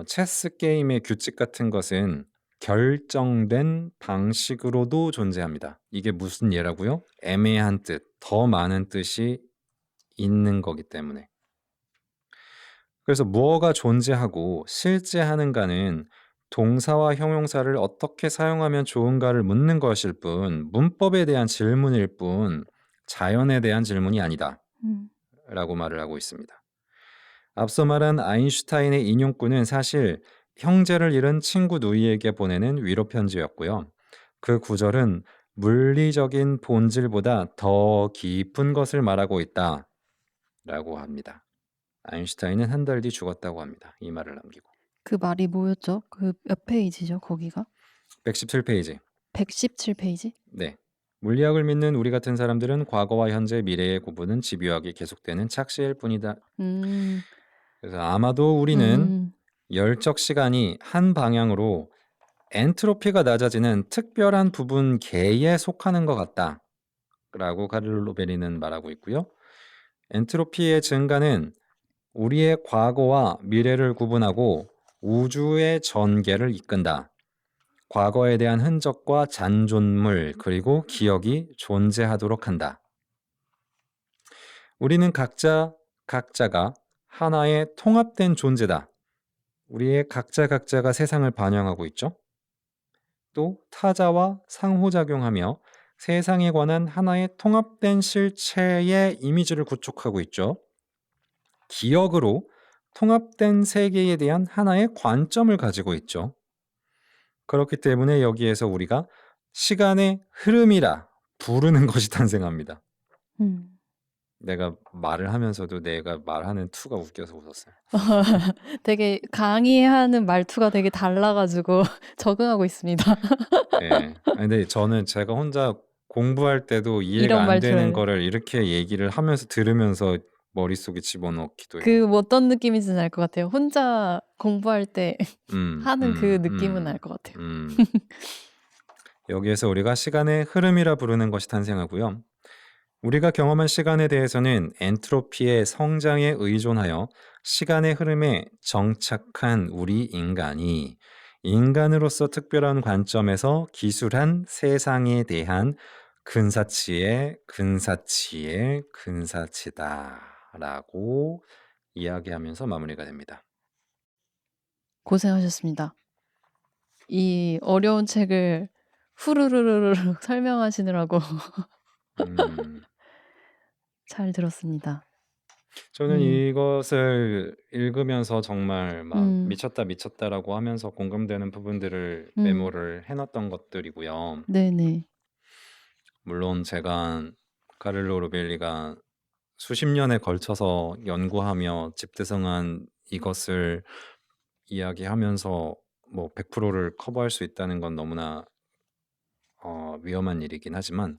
Speaker 1: 체스 게임의 규칙 같은 것은 결정된 방식으로도 존재합니다. 이게 무슨 예라고요? 애매한 뜻, 더 많은 뜻이 있는 거기 때문에. 그래서 무엇가 존재하고 실제 하는가는 동사와 형용사를 어떻게 사용하면 좋은가를 묻는 것일 뿐 문법에 대한 질문일 뿐 자연에 대한 질문이 아니다. 라고 말을 하고 있습니다. 앞서 말한 아인슈타인의 인용구는 사실 형제를 잃은 친구 누이에게 보내는 위로 편지였고요. 그 구절은 물리적인 본질보다 더 깊은 것을 말하고 있다. 라고 합니다. 아인슈타인은 한 달 뒤 죽었다고 합니다. 이 말을 남기고.
Speaker 2: 그 말이 뭐였죠? 그 몇 페이지죠, 거기가?
Speaker 1: 117페이지.
Speaker 2: 117페이지?
Speaker 1: 네. 물리학을 믿는 우리 같은 사람들은 과거와 현재, 미래의 구분은 집요하게 계속되는 착시일 뿐이다. 그래서 아마도 우리는 열적 시간이 한 방향으로 엔트로피가 낮아지는 특별한 부분 계에 속하는 것 같다. 라고 카를로 로베리는 말하고 있고요. 엔트로피의 증가는 우리의 과거와 미래를 구분하고 우주의 전개를 이끈다. 과거에 대한 흔적과 잔존물 그리고 기억이 존재하도록 한다. 우리는 각자가 하나의 통합된 존재다. 우리의 각자가 세상을 반영하고 있죠. 또 타자와 상호작용하며 세상에 관한 하나의 통합된 실체의 이미지를 구축하고 있죠. 기억으로 통합된 세계에 대한 하나의 관점을 가지고 있죠. 그렇기 때문에 여기에서 우리가 시간의 흐름이라 부르는 것이 탄생합니다. 내가 말을 하면서도 내가 말하는 투가 웃겨서 웃었어요.
Speaker 2: 되게 강의하는 말투가 되게 달라가지고 적응하고 있습니다.
Speaker 1: 네. 근데 저는 제가 혼자 공부할 때도 이해가
Speaker 2: 이런
Speaker 1: 안
Speaker 2: 말투를.
Speaker 1: 되는 거를 이렇게 얘기를 하면서 들으면서 머릿속에 집어넣기도 해요.
Speaker 2: 그 어떤 느낌인지는 알 것 같아요. 혼자 공부할 때 하는 그 느낌은 알 것 같아요.
Speaker 1: 여기에서 우리가 시간의 흐름이라 부르는 것이 탄생하고요. 우리가 경험한 시간에 대해서는 엔트로피의 성장에 의존하여 시간의 흐름에 정착한 우리 인간이 인간으로서 특별한 관점에서 기술한 세상에 대한 근사치의 근사치다라고 이야기하면서 마무리가 됩니다.
Speaker 2: 고생하셨습니다. 이 어려운 책을 후루루루루 설명하시느라고
Speaker 1: 음.
Speaker 2: 잘 들었습니다.
Speaker 1: 저는
Speaker 2: 네.
Speaker 1: 이것을 읽으면서 정말 막
Speaker 2: 음.
Speaker 1: '미쳤다, 미쳤다.'라고 하면서 공감되는 부분들을
Speaker 2: 음.
Speaker 1: 메모를 해 놨던 것들이고요.
Speaker 2: 네네.
Speaker 1: 물론 제가 카를로 로벨리가 수십 년에 걸쳐서 연구하며 집대성한 이것을 이야기하면서 뭐 100%를 커버할 수 있다는 건 너무나 위험한 일이긴 하지만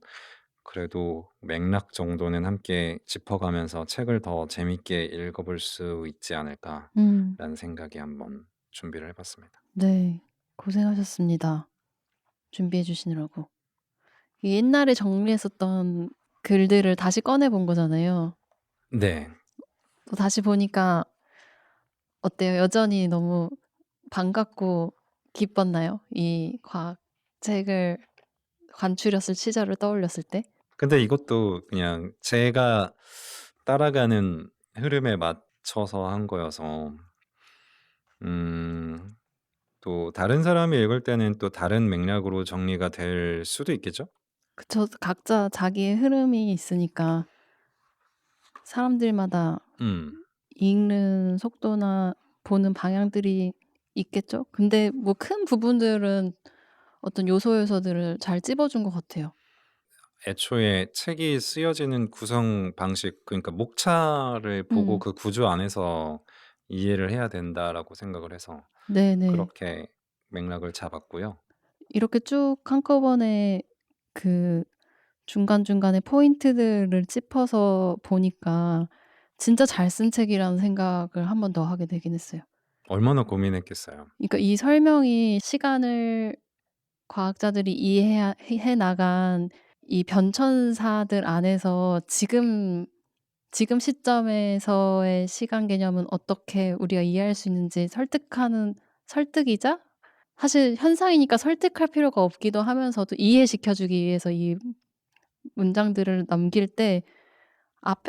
Speaker 1: 그래도 맥락 정도는 함께 짚어가면서 책을 더 재밌게 읽어볼 수 있지
Speaker 2: 음.
Speaker 1: 않을까라는 생각에 한번 준비를 해 봤습니다.
Speaker 2: 네. 고생하셨습니다. 준비해 주시느라고. 이 옛날에 정리했었던 글들을 다시 꺼내 본 거잖아요.
Speaker 1: 네.
Speaker 2: 또 다시 보니까 어때요? 여전히 너무 반갑고 기뻤나요? 이 과학 책을 관추렸을 시절을 떠올렸을 때?
Speaker 1: 근데 이것도 그냥 제가 따라가는 흐름에 맞춰서 한 거여서 음 또 다른 사람이 읽을 때는 또 다른 맥락으로 정리가 될 수도 있겠죠?
Speaker 2: 그쵸. 각자 자기의 흐름이 있으니까 사람들마다
Speaker 1: 음.
Speaker 2: 읽는 속도나 보는 방향들이 있겠죠? 근데 뭐 큰 부분들은 어떤 요소들을 잘 찝어 준 것 같아요.
Speaker 1: 애초에 책이 쓰여지는 구성 방식 그러니까 목차를 보고
Speaker 2: 음.
Speaker 1: 그 구조 안에서 이해를 해야 된다라고 생각을 해서
Speaker 2: 네네.
Speaker 1: 그렇게 맥락을 잡았고요.
Speaker 2: 이렇게 쭉 한꺼번에 그 중간중간에 포인트들을 짚어서 보니까 진짜 잘 쓴 책이라는 생각을 한 번 더 하게 되긴 했어요.
Speaker 1: 얼마나 고민했겠어요.
Speaker 2: 그러니까 이 설명이 시간을 과학자들이 이해해야 해 나간 이 변천사들 안에서 지금 시점에서의 시간 개념은 어떻게 우리가 이해할 수 있는지 설득하는 설득이자 사실 현상이니까 설득할 필요가 없기도 하면서도 이해시켜 주기 위해서 이 문장들을 남길 때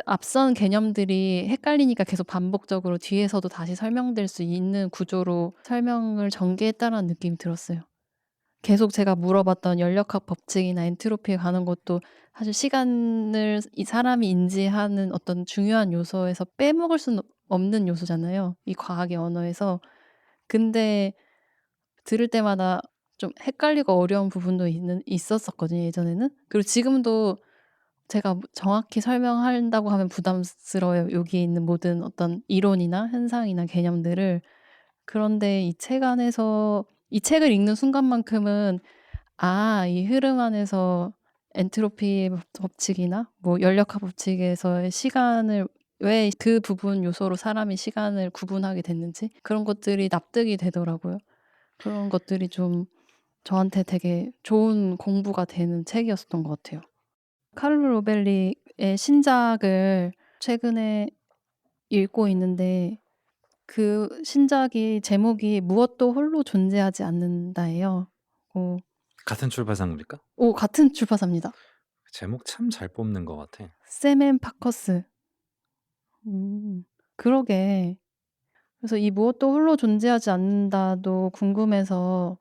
Speaker 2: 앞선 개념들이 헷갈리니까 계속 반복적으로 뒤에서도 다시 설명될 수 있는 구조로 설명을 전개했다라는 느낌이 들었어요. 계속 제가 물어봤던 연력학 법칙이나 엔트로피에 관한 것도 사실 시간을 이 사람이 인지하는 어떤 중요한 요소에서 빼먹을 수는 없는 요소잖아요, 이 과학의 언어에서. 근데 들을 때마다 좀 헷갈리고 어려운 부분도 있었었거든요, 예전에는. 그리고 지금도 제가 뭐 정확히 설명한다고 하면 부담스러워요, 여기에 있는 모든 어떤 이론이나 현상이나 개념들을. 그런데 이 책 안에서 이 책을 읽는 순간만큼은 이 흐름 안에서 엔트로피 법칙이나 뭐 연력학 법칙에서의 시간을 왜 그 부분 요소로 사람이 시간을 구분하게 됐는지 그런 것들이 납득이 되더라고요. 그런 것들이 좀 저한테 되게 좋은 공부가 되는 책이었었던 것 같아요. 카를로 로벨리의 신작을 최근에 읽고 있는데 그 신작이 제목이 무엇도 홀로 존재하지 않는다예요. 어
Speaker 1: 같은 출판사입니까?
Speaker 2: 같은 출판사입니다.
Speaker 1: 제목 참 잘 뽑는 것 같아.
Speaker 2: 샘 앤 파커스. 그러게. 그래서 이 무엇도 홀로 존재하지 않는다도 궁금해서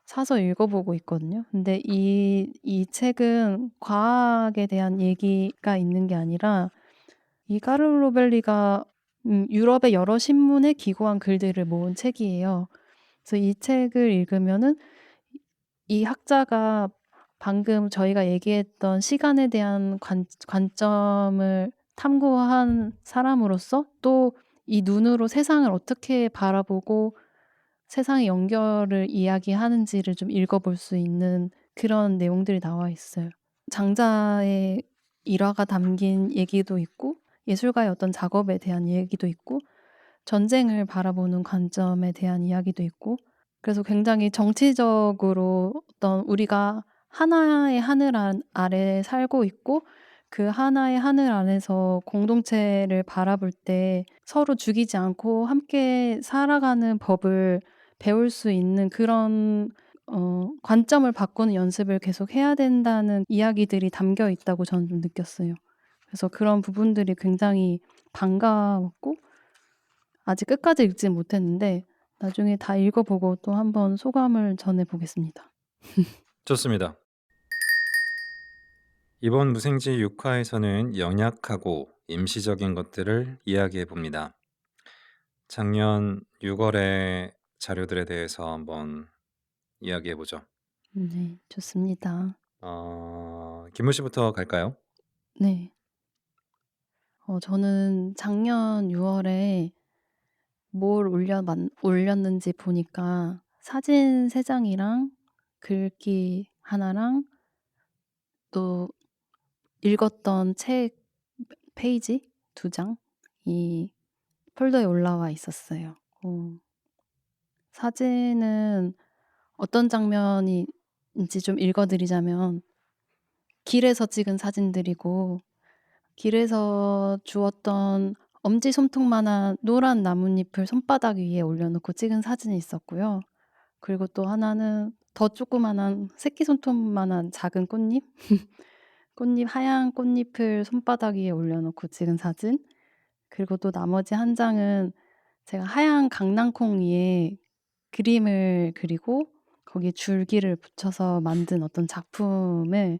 Speaker 2: 사서 읽어 보고 있거든요. 근데 이 책은 과학에 대한 얘기가 있는 게 아니라 이 카를로 로벨리가 유럽의 여러 신문에 기고한 글들을 모은 책이에요. 그래서 이 책을 읽으면은 이 학자가 방금 저희가 얘기했던 시간에 대한 관점을 탐구한 사람으로서 또 이 눈으로 세상을 어떻게 바라보고 세상의 연결을 이야기하는지를 좀 읽어 볼 수 있는 그런 내용들이 나와 있어요. 장자의 일화가 담긴 얘기도 있고 예술가의 어떤 작업에 대한 얘기도 있고 전쟁을 바라보는 관점에 대한 이야기도 있고 그래서 굉장히 정치적으로 어떤 우리가 하나의 하늘 아래 살고 있고 그 하나의 하늘 안에서 공동체를 바라볼 때 서로 죽이지 않고 함께 살아가는 법을 배울 수 있는 그런 관점을 바꾸는 연습을 계속 해야 된다는 이야기들이 담겨 있다고 저는 좀 느꼈어요. 그래서 그런 부분들이 굉장히 반가웠고 아직 끝까지 읽진 못했는데 나중에 다 읽어 보고 또 한번 소감을 전해 보겠습니다.
Speaker 1: 좋습니다. 이번 무생지 6화에서는 연약하고 임시적인 것들을 이야기해 봅니다. 작년 6월의 자료들에 대해서 한번 이야기해 보죠.
Speaker 2: 네. 좋습니다.
Speaker 1: 김우 씨부터 갈까요?
Speaker 2: 네. 저는 작년 6 월에 뭘 올렸는지 보니까 사진 3 장이랑 글귀 하나랑 또 읽었던 책 페이지 2 장이 폴더에 올라와 있었어요. 사진은 어떤 장면인지 좀 읽어 드리자면 길에서 찍은 사진들이고 길에서 주웠던 엄지손톱만한 노란 나뭇잎을 손바닥 위에 올려놓고 찍은 사진이 있었고요. 그리고 또 하나는 더 조그마한 새끼손톱만한 작은 꽃잎? 하얀 꽃잎을 손바닥 위에 올려놓고 찍은 사진. 그리고 또 나머지 한 장은 제가 하얀 강낭콩 위에 그림을 그리고 거기에 줄기를 붙여서 만든 어떤 작품을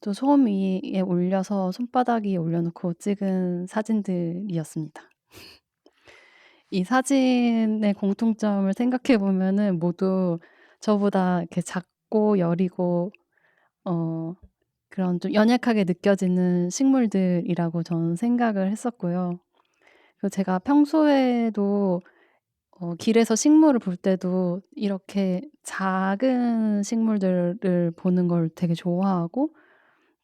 Speaker 2: 또 소금 위에 올려서 손바닥 위에 올려놓고 찍은 사진들이었습니다. 이 사진의 공통점을 생각해 보면은 모두 저보다 이렇게 작고 여리고 그런 좀 연약하게 느껴지는 식물들이라고 저는 생각을 했었고요. 그리고 제가 평소에도 길에서 식물을 볼 때도 이렇게 작은 식물들을 보는 걸 되게 좋아하고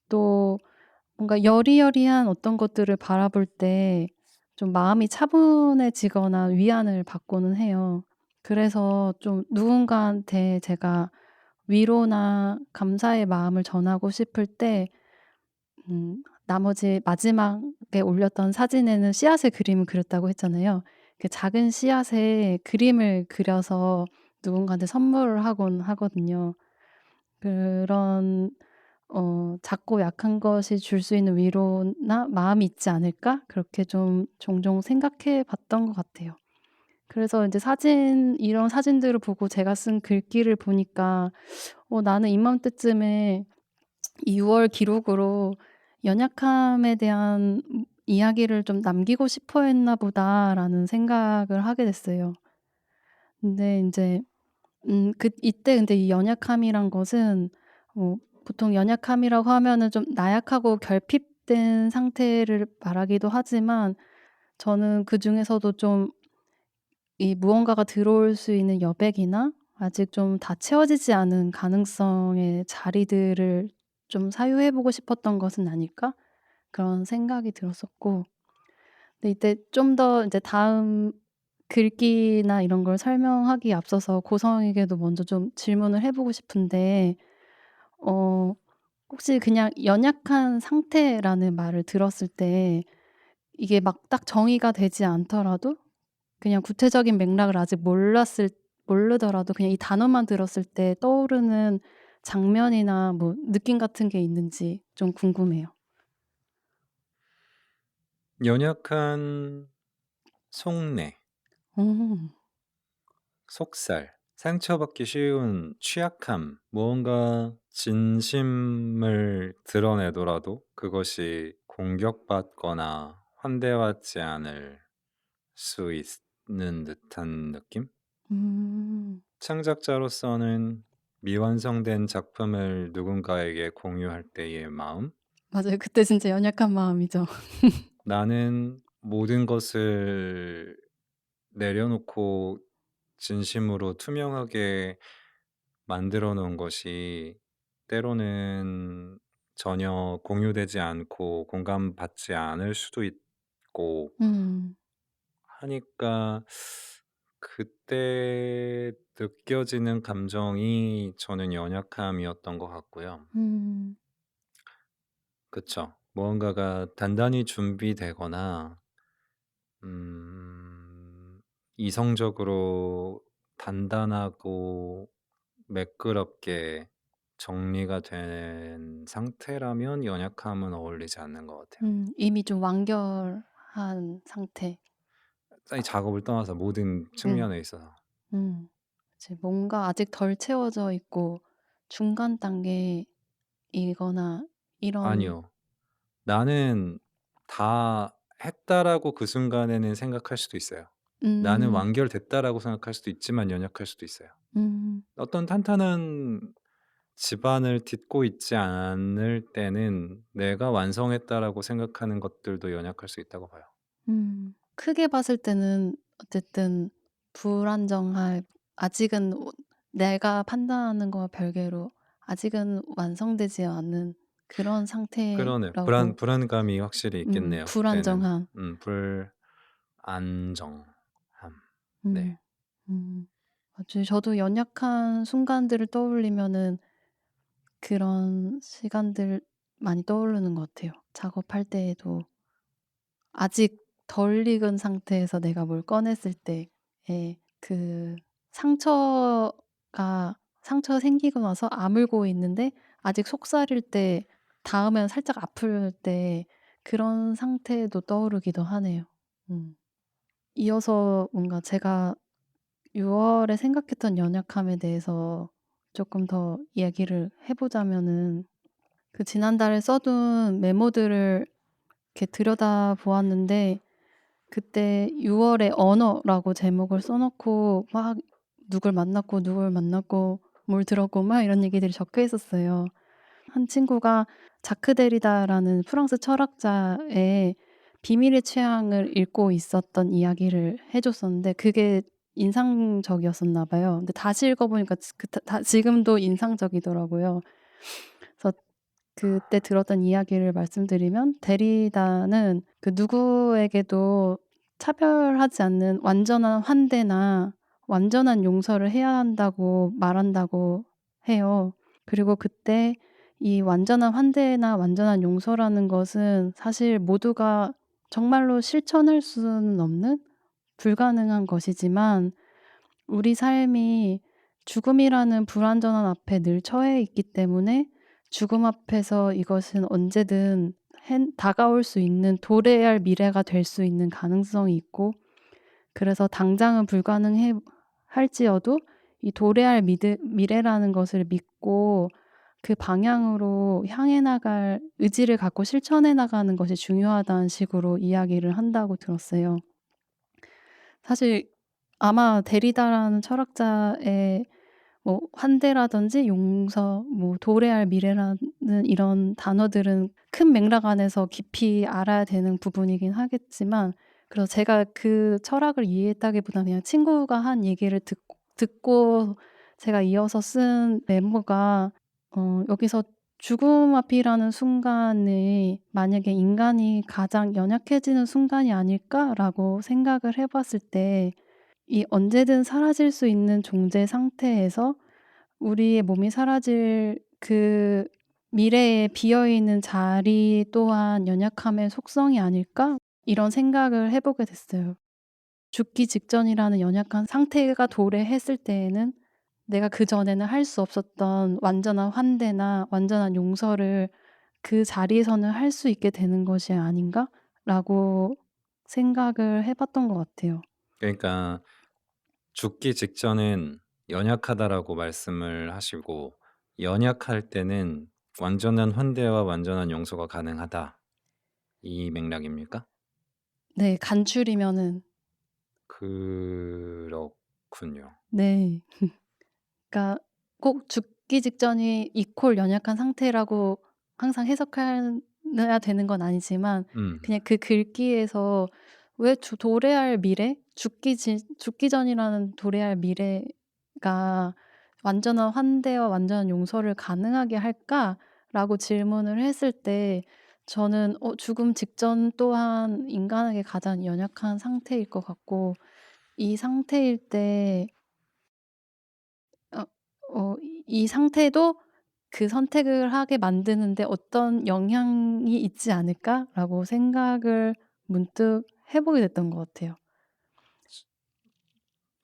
Speaker 2: 또 뭔가 여리여리한 어떤 것들을 바라볼 때 좀 마음이 차분해지거나 위안을 받고는 해요. 그래서 좀 누군가한테 제가 위로나 감사의 마음을 전하고 싶을 때 나머지 마지막에 올렸던 사진에는 씨앗의 그림을 그렸다고 했잖아요. 그 작은 씨앗에 그림을 그려서 누군가한테 선물을 하곤 하거든요. 그런 '작고 약한 것이 줄 수 있는 위로나 마음이 있지 않을까?' 그렇게 좀 종종 생각해 봤던 것 같아요. 그래서 인제 이런 사진들을 보고 제가 쓴 글귀를 보니까 '나는 이맘때쯤에 이 6월 기록으로 연약함에 대한 이야기를 좀 남기고 싶어 했나 보다.'라는 생각을 하게 됐어요. 근데 인제 이때 근데 이 연약함이란 것은 뭐 보통 연약함이라고 하면은 좀 나약하고 결핍된 상태를 말하기도 하지만 저는 그중에서도 좀 이 무언가가 들어올 수 있는 여백이나 아직 좀 다 채워지지 않은 가능성의 자리들을 좀 사유해 보고 싶었던 것은 아닐까? 그런 생각이 들었었고 근데 이때 좀 더 인제 다음 글귀나 이런 걸 설명하기에 앞서서 고성에게도 먼저 좀 질문을 해 보고 싶은데 어 혹시 그냥 연약한 상태라는 말을 들었을 때 이게 막 딱 정의가 되지 않더라도 그냥 구체적인 맥락을 아직 모르더라도 그냥 이 단어만 들었을 때 떠오르는 장면이나 뭐 느낌 같은 게 있는지 좀 궁금해요.
Speaker 1: 연약한 속내,
Speaker 2: 음.
Speaker 1: 속살, 상처받기 쉬운 취약함, 무언가 진심을 드러내더라도 그것이 공격받거나 환대받지 않을 수 있는 듯한 느낌?
Speaker 2: 음.
Speaker 1: 창작자로서는 미완성된 작품을 누군가에게 공유할 때의 마음?
Speaker 2: 맞아요. 그때 진짜 연약한 마음이죠.
Speaker 1: 나는 모든 것을 내려놓고 진심으로 투명하게 만들어 놓은 것이 때로는 전혀 공유되지 않고 공감받지 않을 수도 있고
Speaker 2: 음.
Speaker 1: 하니까 그때 느껴지는 감정이 저는 연약함이었던 것 같고요.
Speaker 2: 음.
Speaker 1: 그쵸. 무언가가 단단히 준비되거나 음 이성적으로 단단하고 매끄럽게 정리가 된 상태라면 연약함은 어울리지 않는 것 같아요.
Speaker 2: 이미 좀 완결한 상태.
Speaker 1: 이 작업을 떠나서 모든
Speaker 2: 음.
Speaker 1: 측면에 있어서.
Speaker 2: 음. 이제 뭔가 아직 덜 채워져 있고 중간 단계이거나 이런.
Speaker 1: 아니요. '나는 다 했다.'라고 그 순간에는 생각할 수도 있어요. '나는
Speaker 2: 음.
Speaker 1: 완결됐다.'라고 생각할 수도 있지만 연약할 수도 있어요.
Speaker 2: 음.
Speaker 1: 어떤 탄탄한 집안을 딛고 있지 않을 때는 '내가 완성했다.'라고 생각하는 것들도 연약할 수 있다고 봐요.
Speaker 2: 음. 크게 봤을 때는 어쨌든 불안정할, 아직은 내가 판단하는 거와 별개로 아직은 완성되지 않은 그런
Speaker 1: 그러네요.
Speaker 2: 상태라고.
Speaker 1: 불안감이 확실히 있겠네요 그때는.
Speaker 2: 불안정한.
Speaker 1: 불안정함. 네.
Speaker 2: 음. 음. 맞아요. 저도 연약한 순간들을 떠올리면은 그런 시간들 많이 떠오르는 것 같아요. 작업할 때에도 아직 덜 익은 상태에서 내가 뭘 꺼냈을 때의 그 상처 생기고 나서 아물고 있는데 아직 속살일 때, 닿으면 살짝 아플 때 그런 상태도 떠오르기도 하네요. 음. 이어서 뭔가 제가 6월 월에 생각했던 연약함에 대해서 조금 더 이야기를 해 보자면은, 그 지난달에 써둔 메모들을 이렇게 들여다 보았는데 그때 6월 월에 언어라고 제목을 써 놓고 막 누굴 만났고 뭘 들었고 막 이런 얘기들이 적혀 있었어요. 한 친구가 자크 데리다라는 프랑스 철학자의 비밀의 취향을 읽고 있었던 이야기를 해 줬었는데 그게 인상적이었었나 봐요. 근데 다시 읽어 보니까 지금도 인상적이더라고요. 그래서 그때 들었던 이야기를 말씀드리면, 데리다는 그 누구에게도 차별하지 않는 완전한 환대나 완전한 용서를 해야 한다고 말한다고 해요. 그리고 그때 이 완전한 환대나 완전한 용서라는 것은 사실 모두가 정말로 실천할 수는 없는 불가능한 것이지만, 우리 삶이 죽음이라는 불완전한 앞에 늘 처해 있기 때문에 죽음 앞에서 이것은 언제든 다가올 수 있는 도래할 미래가 될 수 있는 가능성이 있고, 그래서 당장은 불가능해 할지어도 이 도래할 미래라는 것을 믿고 그 방향으로 향해 나갈 의지를 갖고 실천해 나가는 것이 중요하다는 식으로 이야기를 한다고 들었어요. 사실 아마 데리다라는 철학자의 뭐 환대라든지 용서, 뭐 도래할 미래라는 이런 단어들은 큰 맥락 안에서 깊이 알아야 되는 부분이긴 하겠지만, 그래서 제가 그 철학을 이해했다기보다는 그냥 친구가 한 얘기를 듣고 제가 이어서 쓴 메모가, 여기서 '죽음 앞이라는 순간이 만약에 인간이 가장 연약해지는 순간이 아닐까?'라고 생각을 해 봤을 때, 이 언제든 사라질 수 있는 존재 상태에서 우리의 몸이 사라질 그 미래에 비어 있는 자리 또한 '연약함의 속성이 아닐까?' 이런 생각을 해 보게 됐어요. 죽기 직전이라는 연약한 상태가 도래했을 때에는 내가 그전에는 할 수 없었던 완전한 환대나 완전한 용서를 그 자리에서는 할 수 있게 되는 것이 아닌가라고 생각을 해 봤던 것 같아요.
Speaker 1: 그러니까 죽기 직전엔 연약하다라고 말씀을 하시고 연약할 때는 완전한 환대와 완전한 용서가 가능하다. 이 맥락입니까?
Speaker 2: 네. 간추리면은.
Speaker 1: 그렇군요.
Speaker 2: 네. 그러니까 꼭 죽기 직전이 이퀄 연약한 상태라고 항상 해석해야 되는 건 아니지만,
Speaker 1: 음.
Speaker 2: 그냥 그 글귀에서 왜 도래할 미래? 죽기 전이라는 도래할 미래가 '완전한 환대와 완전한 용서를 가능하게 할까?'라고 질문을 했을 때 저는 죽음 직전 또한 인간에게 가장 연약한 상태일 것 같고, 이 상태일 때 어 이 상태도 그 선택을 하게 만드는 데 '어떤 영향이 있지 않을까?'라고 생각을 문득 해 보게 됐던 것 같아요.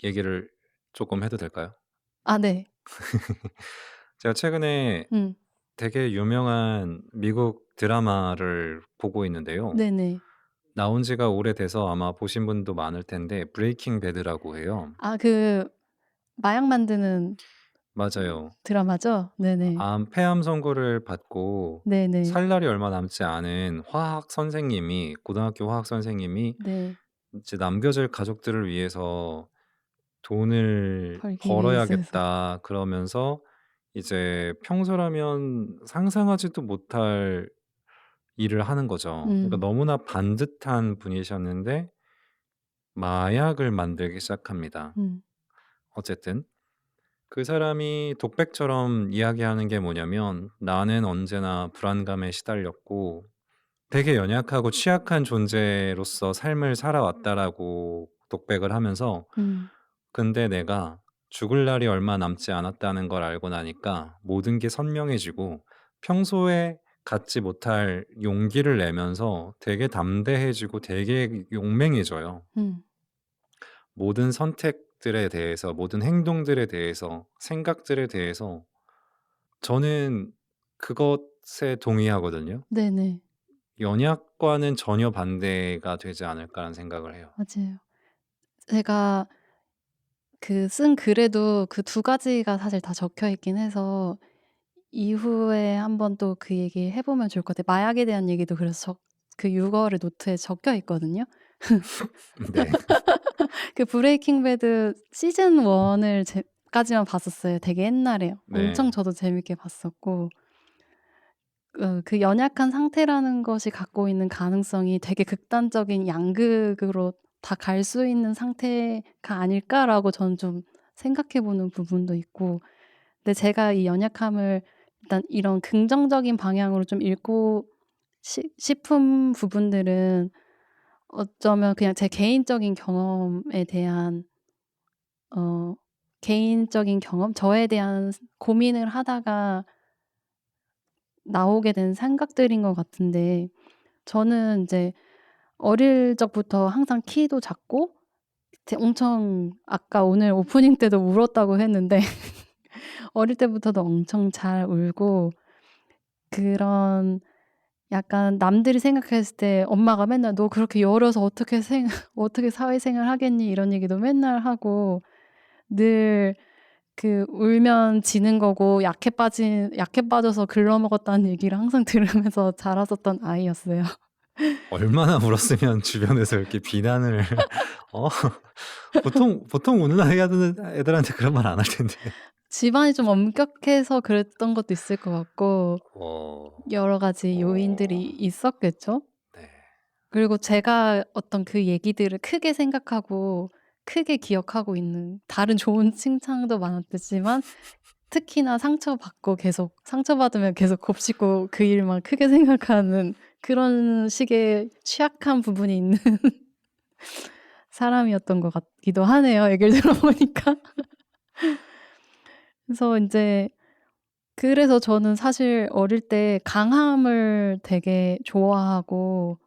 Speaker 1: 얘기를 조금 해도 될까요?
Speaker 2: 아 네.
Speaker 1: 제가 최근에
Speaker 2: 음.
Speaker 1: 되게 유명한 미국 드라마를 보고 있는데요.
Speaker 2: 네네.
Speaker 1: 나온 지가 오래돼서 아마 보신 분도 많을 텐데 브레이킹 배드라고 해요.
Speaker 2: 아 그 마약 만드는
Speaker 1: 맞아요.
Speaker 2: 드라마죠? 네네.
Speaker 1: 폐암 선고를 받고
Speaker 2: 네네.
Speaker 1: 살 날이 얼마 남지 않은 화학 선생님이 고등학교 화학 선생님이
Speaker 2: 네.
Speaker 1: 이제 남겨질 가족들을 위해서 '돈을
Speaker 2: 벌기 위해서.
Speaker 1: 벌어야겠다.' 그러면서 이제 평소라면 상상하지도 못할 일을 하는 거죠. 그러니까
Speaker 2: 음.
Speaker 1: 너무나 반듯한 분이셨는데 마약을 만들기 시작합니다.
Speaker 2: 음.
Speaker 1: 어쨌든 그 사람이 독백처럼 이야기하는 게 뭐냐면 "나는 언제나 불안감에 시달렸고 되게 연약하고 취약한 존재로서 삶을 살아왔다."라고 독백을 하면서
Speaker 2: 음.
Speaker 1: 근데 내가 죽을 날이 얼마 남지 않았다는 걸 알고 나니까 모든 게 선명해지고 평소에 갖지 못할 용기를 내면서 되게 담대해지고 되게 용맹해져요.
Speaker 2: 음.
Speaker 1: 모든 선택들에 대해서 모든 행동들에 대해서 생각들에 대해서 저는 그것에 동의하거든요.
Speaker 2: 네네.
Speaker 1: '연약과는 전혀 반대가 되지 않을까.'라는 생각을 해요.
Speaker 2: 맞아요. 제가 그 쓴 글에도 그 두 가지가 사실 다 적혀 있긴 해서 이후에 한번 또 그 얘기 해 보면 좋을 것 같아요. 마약에 대한 얘기도 그래서 그 육어의 노트에 적혀 있거든요.
Speaker 1: 네.
Speaker 2: 그 브레이킹 배드 시즌 1을 제 까지만 봤었어요. 되게 옛날에 엄청
Speaker 1: 네.
Speaker 2: 저도 재밌게 봤었고 그 연약한 상태라는 것이 갖고 있는 가능성이 되게 극단적인 양극으로 다 갈 수 있는 상태가 아닐까라고 저는 좀 생각해 보는 부분도 있고 근데 제가 이 연약함을 일단 이런 긍정적인 방향으로 좀 읽고 싶은 부분들은 어쩌면 그냥 제 개인적인 경험에 대한 어 개인적인 경험 저에 대한 고민을 하다가 나오게 된 생각들인 것 같은데 저는 인제 어릴 적부터 항상 키도 작고 엄청 아까 오늘 오프닝 때도 울었다고 했는데 어릴 때부터도 엄청 잘 울고 그런 약간 남들이 생각했을 때 엄마가 맨날 "너 그렇게 여려서 어떻게 어떻게 사회생활 하겠니?" 이런 얘기도 맨날 하고 늘 그 울면 지는 거고 약해 빠져서 글러먹었다는 얘기를 항상 들으면서 자랐었던 아이였어요.
Speaker 1: 얼마나 울었으면 주변에서 이렇게 비난을 어 보통 우는 애들한테 그런 말 안 할 텐데.
Speaker 2: 집안이 좀 엄격해서 그랬던 것도 있을 것 같고
Speaker 1: 어.
Speaker 2: 여러 가지 요인들이 있었겠죠.
Speaker 1: 네.
Speaker 2: 그리고 제가 어떤 그 얘기들을 크게 생각하고 크게 기억하고 있는 다른 좋은 칭찬도 많았겠지만 특히나 상처받으면 계속 곱씹고 그 일만 크게 생각하는 그런 식의 취약한 부분이 있는 사람이었던 것 같기도 하네요, 얘기를 들어보니까. 그래서 인제 그래서 저는 사실 어릴 때 강함을 되게 좋아하고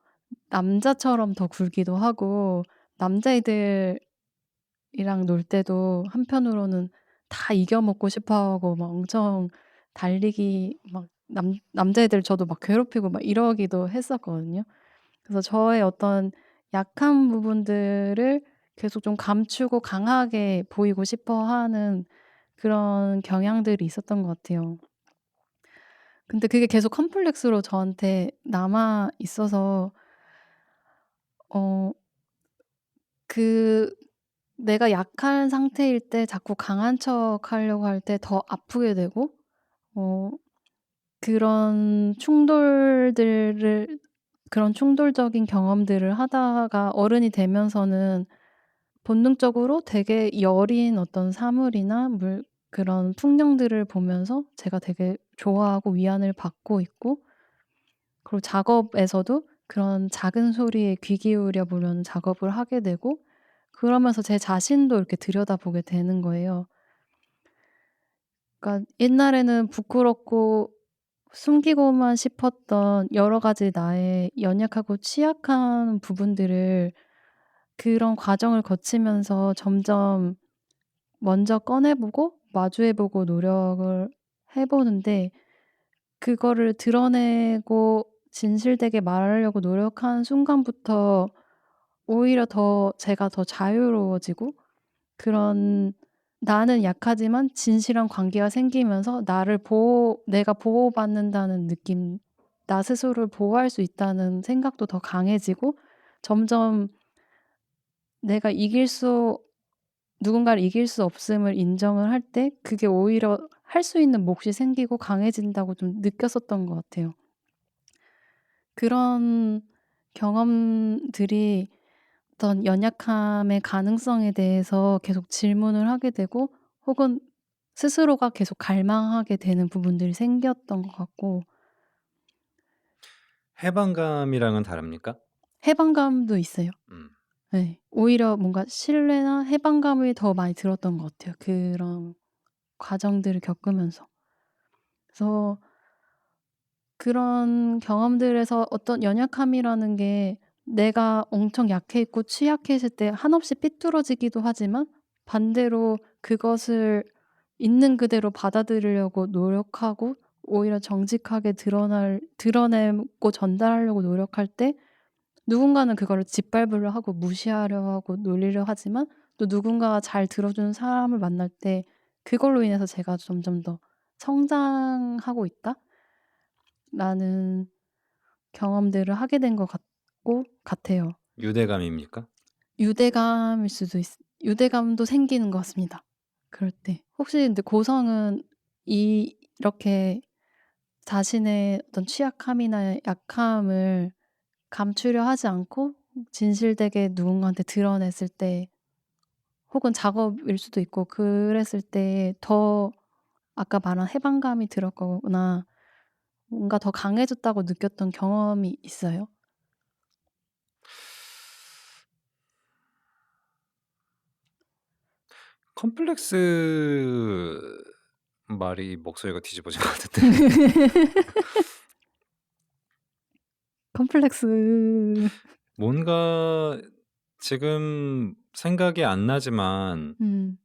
Speaker 2: 남자처럼 더 굴기도 하고 남자애들이랑 놀 때도 한편으로는 다 이겨 먹고 싶어 하고 막 엄청 달리기 막 남자애들 저도 막 괴롭히고 막 이러기도 했었거든요. 그래서 저의 어떤 약한 부분들을 계속 좀 감추고 강하게 보이고 싶어 하는 그런 경향들이 있었던 것 같아요. 근데 그게 계속 컴플렉스로 저한테 남아 있어서 어 그 내가 약한 상태일 때 자꾸 강한 척하려고 할 때 더 아프게 되고 어 그런 충돌들을 그런 충돌적인 경험들을 하다가 어른이 되면서는 본능적으로 되게 여린 어떤 사물이나 그런 풍경들을 보면서 제가 되게 좋아하고 위안을 받고 있고 그리고 작업에서도 그런 작은 소리에 귀 기울여 보려는 작업을 하게 되고 그러면서 제 자신도 이렇게 들여다보게 되는 거예요. 그러니까 옛날에는 부끄럽고 숨기고만 싶었던 여러 가지 나의 연약하고 취약한 부분들을 그런 과정을 거치면서 점점 먼저 꺼내 보고 마주해 보고 노력을 해 보는데 그거를 드러내고 진실되게 말하려고 노력하는 순간부터 오히려 더 제가 더 자유로워지고 그런 나는 약하지만 진실한 관계가 생기면서 나를 내가 보호받는다는 느낌, 나 스스로를 보호할 수 있다는 생각도 더 강해지고 점점 내가 누군가를 이길 수 없음을 인정을 할 때 그게 오히려 할 수 있는 몫이 생기고 강해진다고 좀 느꼈었던 것 같아요. 그런 경험들이 어떤 연약함의 가능성에 대해서 계속 질문을 하게 되고 혹은 스스로가 계속 갈망하게 되는 부분들이 생겼던 것 같고
Speaker 1: 해방감이랑은 다릅니까?
Speaker 2: 해방감도 있어요.
Speaker 1: 음.
Speaker 2: 네. 오히려 뭔가 신뢰나 해방감이 더 많이 들었던 것 같아요, 그런 과정들을 겪으면서. 그래서 그런 경험들에서 어떤 연약함이라는 게 내가 엄청 약해 있고 취약해 있을 때 한없이 삐뚤어지기도 하지만 반대로 그것을 있는 그대로 받아들이려고 노력하고 오히려 정직하게 드러내고 전달하려고 노력할 때 누군가는 그거를 짓밟으려 하고 무시하려 하고 놀리려 하지만 또 누군가가 잘 들어주는 사람을 만날 때 그걸로 인해서 제가 점점 더 '성장하고 있다.'라는 경험들을 하게 된 것 같아요.
Speaker 1: 유대감입니까?
Speaker 2: 유대감도 생기는 것 같습니다, 그럴 때. 혹시 근데 고성은 이렇게 자신의 어떤 취약함이나 약함을 감추려 하지 않고 진실되게 누군가한테 드러냈을 때 혹은 작업일 수도 있고 그랬을 때 더 아까 말한 해방감이 들었거나 뭔가 더 강해졌다고 느꼈던 경험이 있어요?
Speaker 1: 컴플렉스 말이 목소리가 뒤집어진 것 같은데.
Speaker 2: 컴플렉스.
Speaker 1: 뭔가 지금 생각이 안 나지만
Speaker 2: 음.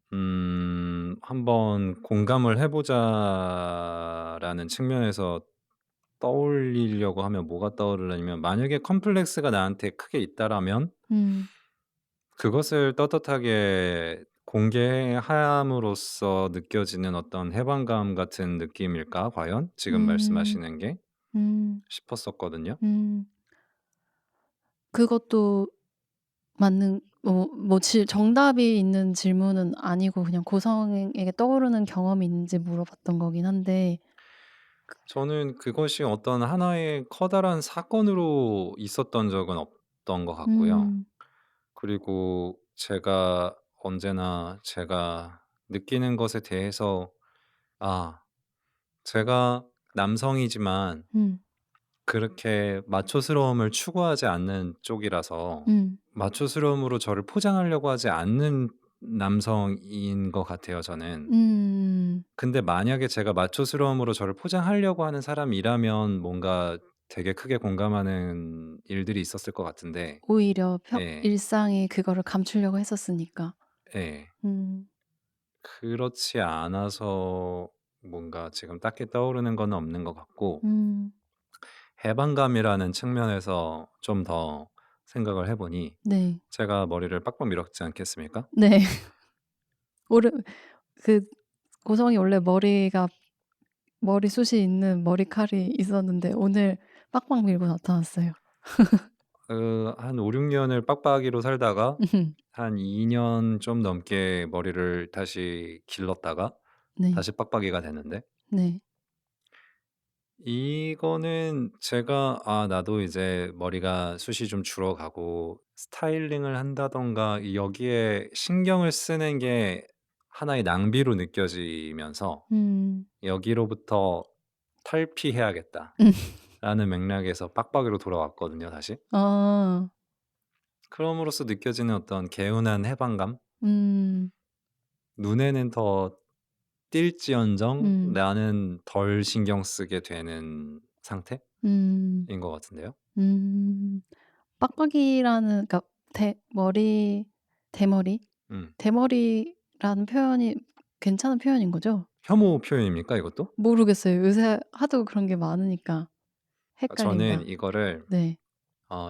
Speaker 1: 한번 공감을 해 보자라는 측면에서 떠올리려고 하면 뭐가 떠오르냐면, 만약에 컴플렉스가 나한테 크게 있다라면
Speaker 2: 음.
Speaker 1: 그것을 떳떳하게 공개함으로써 느껴지는 어떤 해방감 같은 느낌일까 과연? 지금
Speaker 2: 음.
Speaker 1: 말씀하시는 게
Speaker 2: 음.
Speaker 1: 싶었었거든요.
Speaker 2: 음. 그것도 맞는 정답이 있는 질문은 아니고 그냥 고성에게 떠오르는 경험이 있는지 물어봤던 거긴 한데
Speaker 1: 저는 그것이 어떤 하나의 커다란 사건으로 있었던 적은 없던 것 같고요.
Speaker 2: 음.
Speaker 1: 그리고 제가 느끼는 것에 대해서, 아 제가 남성이지만
Speaker 2: 음.
Speaker 1: 그렇게 마초스러움을 추구하지 않는 쪽이라서
Speaker 2: 음.
Speaker 1: 마초스러움으로 저를 포장하려고 하지 않는 남성인 것 같아요, 저는.
Speaker 2: 음.
Speaker 1: 근데 만약에 제가 마초스러움으로 저를 포장하려고 하는 사람이라면 뭔가 되게 크게 공감하는 일들이 있었을 것 같은데.
Speaker 2: 오히려
Speaker 1: 예.
Speaker 2: 일상이 그거를 감추려고 했었으니까.
Speaker 1: 예.
Speaker 2: 음.
Speaker 1: 그렇지 않아서 뭔가 지금 딱히 떠오르는 건 없는 것 같고,
Speaker 2: 음.
Speaker 1: 해방감이라는 측면에서 좀 더 생각을 해 보니,
Speaker 2: 네.
Speaker 1: 제가 머리를 빡빡 밀었지 않겠습니까?
Speaker 2: 네. 오르 그 고성이 원래 머리숱이 있는 머리칼이 있었는데 오늘 빡빡 밀고 나타났어요.
Speaker 1: 한 5-6 년을 빡빡이로 살다가 한 2년 좀 넘게 머리를 다시 길렀다가
Speaker 2: 네.
Speaker 1: 다시 빡빡이가 됐는데,
Speaker 2: 네.
Speaker 1: 이거는 제가 나도 이제 머리가 숱이 좀 줄어가고 스타일링을 한다든가 여기에 신경을 쓰는 게 하나의 낭비로 느껴지면서
Speaker 2: 음.
Speaker 1: '여기로부터
Speaker 2: 음.
Speaker 1: 탈피해야겠다.'라는 맥락에서 빡빡이로 돌아왔거든요, 다시.
Speaker 2: 아.
Speaker 1: 그럼으로써 느껴지는 어떤 개운한 해방감?
Speaker 2: 음.
Speaker 1: 눈에는 더 띌지언정
Speaker 2: 음.
Speaker 1: 나는 덜 신경 쓰게 되는 상태인
Speaker 2: 음.
Speaker 1: 것 같은데요.
Speaker 2: 음. 빡빡이라는 그러니까 대머리?
Speaker 1: 음.
Speaker 2: 대머리라는 표현이 괜찮은 표현인 거죠?
Speaker 1: 혐오 표현입니까 이것도?
Speaker 2: 모르겠어요. 요새 하도 그런 게 많으니까.
Speaker 1: 저는
Speaker 2: 헷갈린다.
Speaker 1: 이거를
Speaker 2: 네.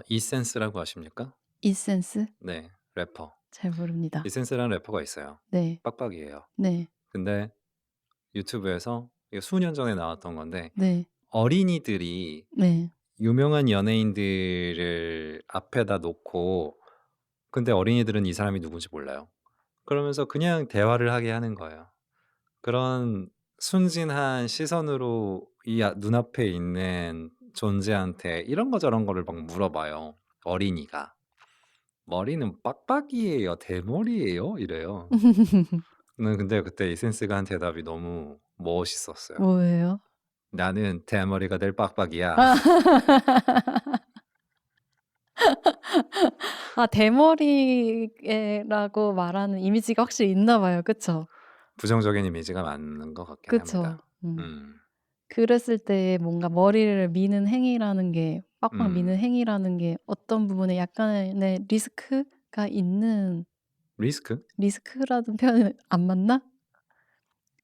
Speaker 1: 이센스라고 아십니까?
Speaker 2: 이센스?
Speaker 1: 네. 래퍼.
Speaker 2: 잘 모릅니다.
Speaker 1: 이센스라는 래퍼가 있어요.
Speaker 2: 네.
Speaker 1: 빡빡이에요.
Speaker 2: 네.
Speaker 1: 근데 유튜브에서 이게 수년 전에 나왔던 건데
Speaker 2: 네.
Speaker 1: 어린이들이
Speaker 2: 네.
Speaker 1: 유명한 연예인들을 앞에다 놓고 근데 어린이들은 이 사람이 누군지 몰라요. 그러면서 그냥 대화를 하게 하는 거예요. 그런 순진한 시선으로 이 눈앞에 있는 존재한테 이런 거 저런 거를 막 물어봐요, 어린이가. "머리는 빡빡이에요? 대머리예요?" 이래요. 근데 그때 이센스가 한 대답이 너무 멋있었어요.
Speaker 2: 뭐예요?
Speaker 1: "나는 대머리가 될 빡빡이야."
Speaker 2: 아 대머리라고 말하는 이미지가 확실히 있나 봐요. 그쵸?
Speaker 1: 부정적인 이미지가 맞는 것 같긴
Speaker 2: 그쵸.
Speaker 1: 합니다. 음.
Speaker 2: 그랬을 때 뭔가 머리를 미는 행위라는 게 빡빡 미는
Speaker 1: 음.
Speaker 2: 행위라는 게 어떤 부분에 약간의 리스크가 있는
Speaker 1: 리스크?
Speaker 2: 리스크라는 표현은 안 맞나?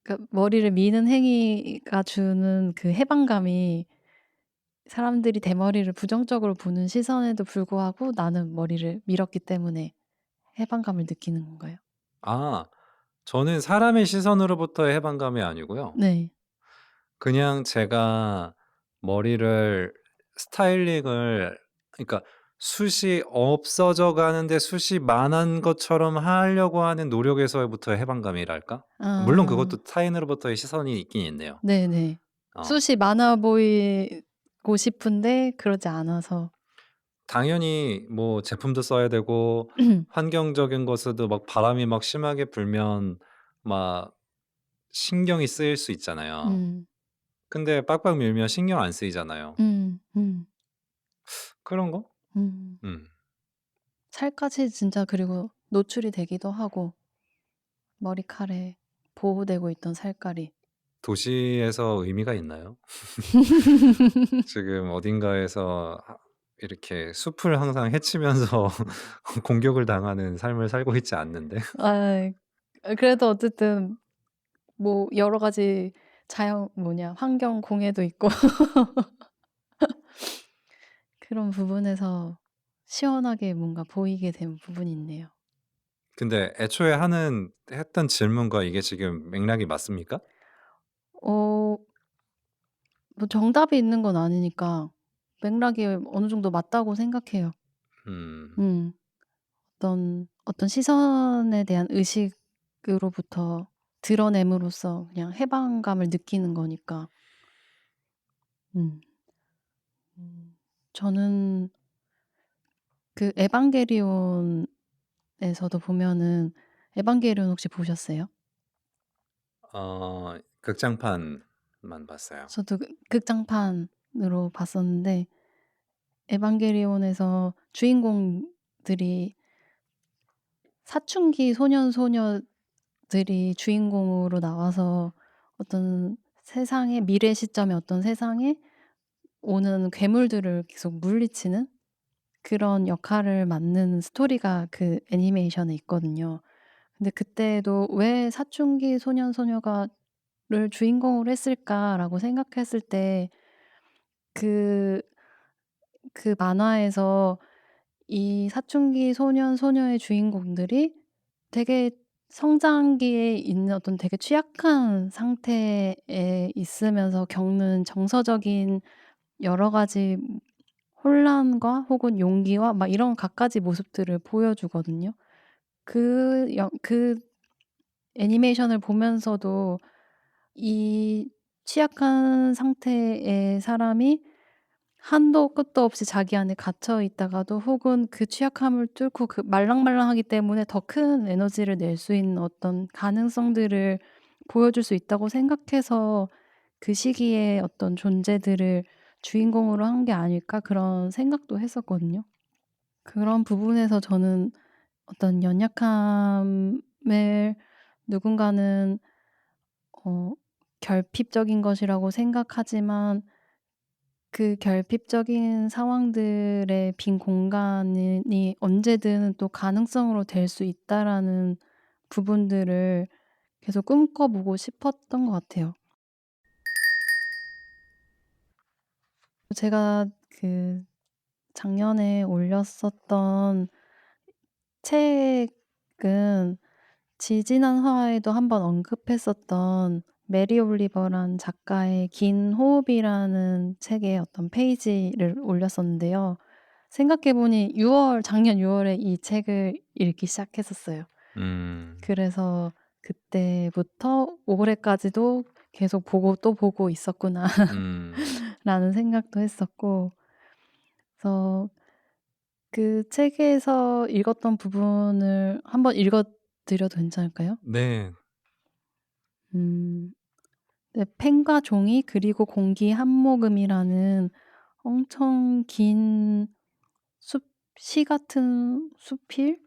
Speaker 2: 그러니까 머리를 미는 행위가 주는 그 해방감이 사람들이 대머리를 부정적으로 보는 시선에도 불구하고 나는 머리를 밀었기 때문에 해방감을 느끼는 건가요?
Speaker 1: 아. 저는 사람의 시선으로부터의 해방감이 아니고요.
Speaker 2: 네.
Speaker 1: 그냥 제가 머리를 스타일링을 그러니까 숱이 없어져 가는데 숱이 많은 것처럼 하려고 하는 노력에서부터의 해방감이랄까? 물론
Speaker 2: 아
Speaker 1: 그것도 타인으로부터의 시선이 있긴 있네요.
Speaker 2: 네네.
Speaker 1: 어.
Speaker 2: 숱이 많아 보이고 싶은데 그러지 않아서.
Speaker 1: 당연히 뭐 제품도 써야 되고 환경적인 것에도 막 바람이 막 심하게 불면 막 신경이 쓰일 수 있잖아요.
Speaker 2: 음.
Speaker 1: 근데 빡빡 밀면 신경 안 쓰이잖아요.
Speaker 2: 음. 음.
Speaker 1: 그런 거?
Speaker 2: 음.
Speaker 1: 음.
Speaker 2: 살갗이 진짜 그리고 노출이 되기도 하고 머리카락에 보호되고 있던 살깔이.
Speaker 1: 도시에서 의미가 있나요? 지금 어딘가에서 이렇게 숲을 항상 헤치면서 공격을 당하는 삶을 살고 있지 않는데.
Speaker 2: 아 그래도 어쨌든 뭐 여러 가지 자연 환경 공해도 있고 그런 부분에서 시원하게 뭔가 보이게 된 부분이 있네요.
Speaker 1: 근데 애초에 했던 질문과 이게 지금 맥락이 맞습니까?
Speaker 2: 어 뭐 정답이 있는 건 아니니까 맥락이 어느 정도 맞다고 생각해요.
Speaker 1: 음.
Speaker 2: 음. 어떤 시선에 대한 의식으로부터 드러냄으로써 그냥 해방감을 느끼는 거니까. 음. 저는 그 에반게리온에서도 보면은 에반게리온 혹시 보셨어요?
Speaker 1: 극장판만 봤어요.
Speaker 2: 저도 극장판으로 봤었는데 에반게리온에서 주인공들이 사춘기 소년 소녀들이 주인공으로 나와서 어떤 세상의 미래 시점의 어떤 세상에 오는 괴물들을 계속 물리치는 그런 역할을 맡는 스토리가 그 애니메이션에 있거든요. 근데 그때도 '왜 사춘기 소년 소녀가 를 주인공으로 했을까?'라고 생각했을 때 그 만화에서 이 사춘기 소년 소녀의 주인공들이 되게 성장기에 있는 어떤 되게 취약한 상태에 있으면서 겪는 정서적인 여러 가지 혼란과 혹은 용기와 막 이런 갖가지 모습들을 보여주거든요. 그 애니메이션을 보면서도 이 취약한 상태의 사람이 한도 끝도 없이 자기 안에 갇혀 있다가도 혹은 그 취약함을 뚫고 그 말랑말랑하기 때문에 더 큰 에너지를 낼 수 있는 어떤 가능성들을 보여줄 수 있다고 생각해서 '그 시기에 어떤 존재들을 주인공으로 한 게 아닐까?' 그런 생각도 했었거든요. 그런 부분에서 저는 어떤 연약함을 누군가는 어 결핍적인 것이라고 생각하지만 그 결핍적인 상황들의 빈 공간이 언제든 또 가능성으로 될 수 있다라는 부분들을 계속 꿈꿔보고 싶었던 것 같아요. 제가 그 작년에 올렸었던 책은 지지난 화에도 한번 언급했었던 메리 올리버란 작가의 긴 호흡이라는 책의 어떤 페이지를 올렸었는데요. 생각해 보니 작년 6 월에 이 책을 읽기 시작했었어요.
Speaker 1: 음.
Speaker 2: 그래서 그때부터 올해까지도 계속 보고 또 보고 있었구나
Speaker 1: 음.
Speaker 2: 라는 생각도 했었고, 그래서 그 책에서 읽었던 부분을 한번 읽어 드려도 괜찮을까요?
Speaker 1: 네.
Speaker 2: 음. 네, 펜과 종이 그리고 공기 한 모금이라는 엄청 긴 시 같은 수필의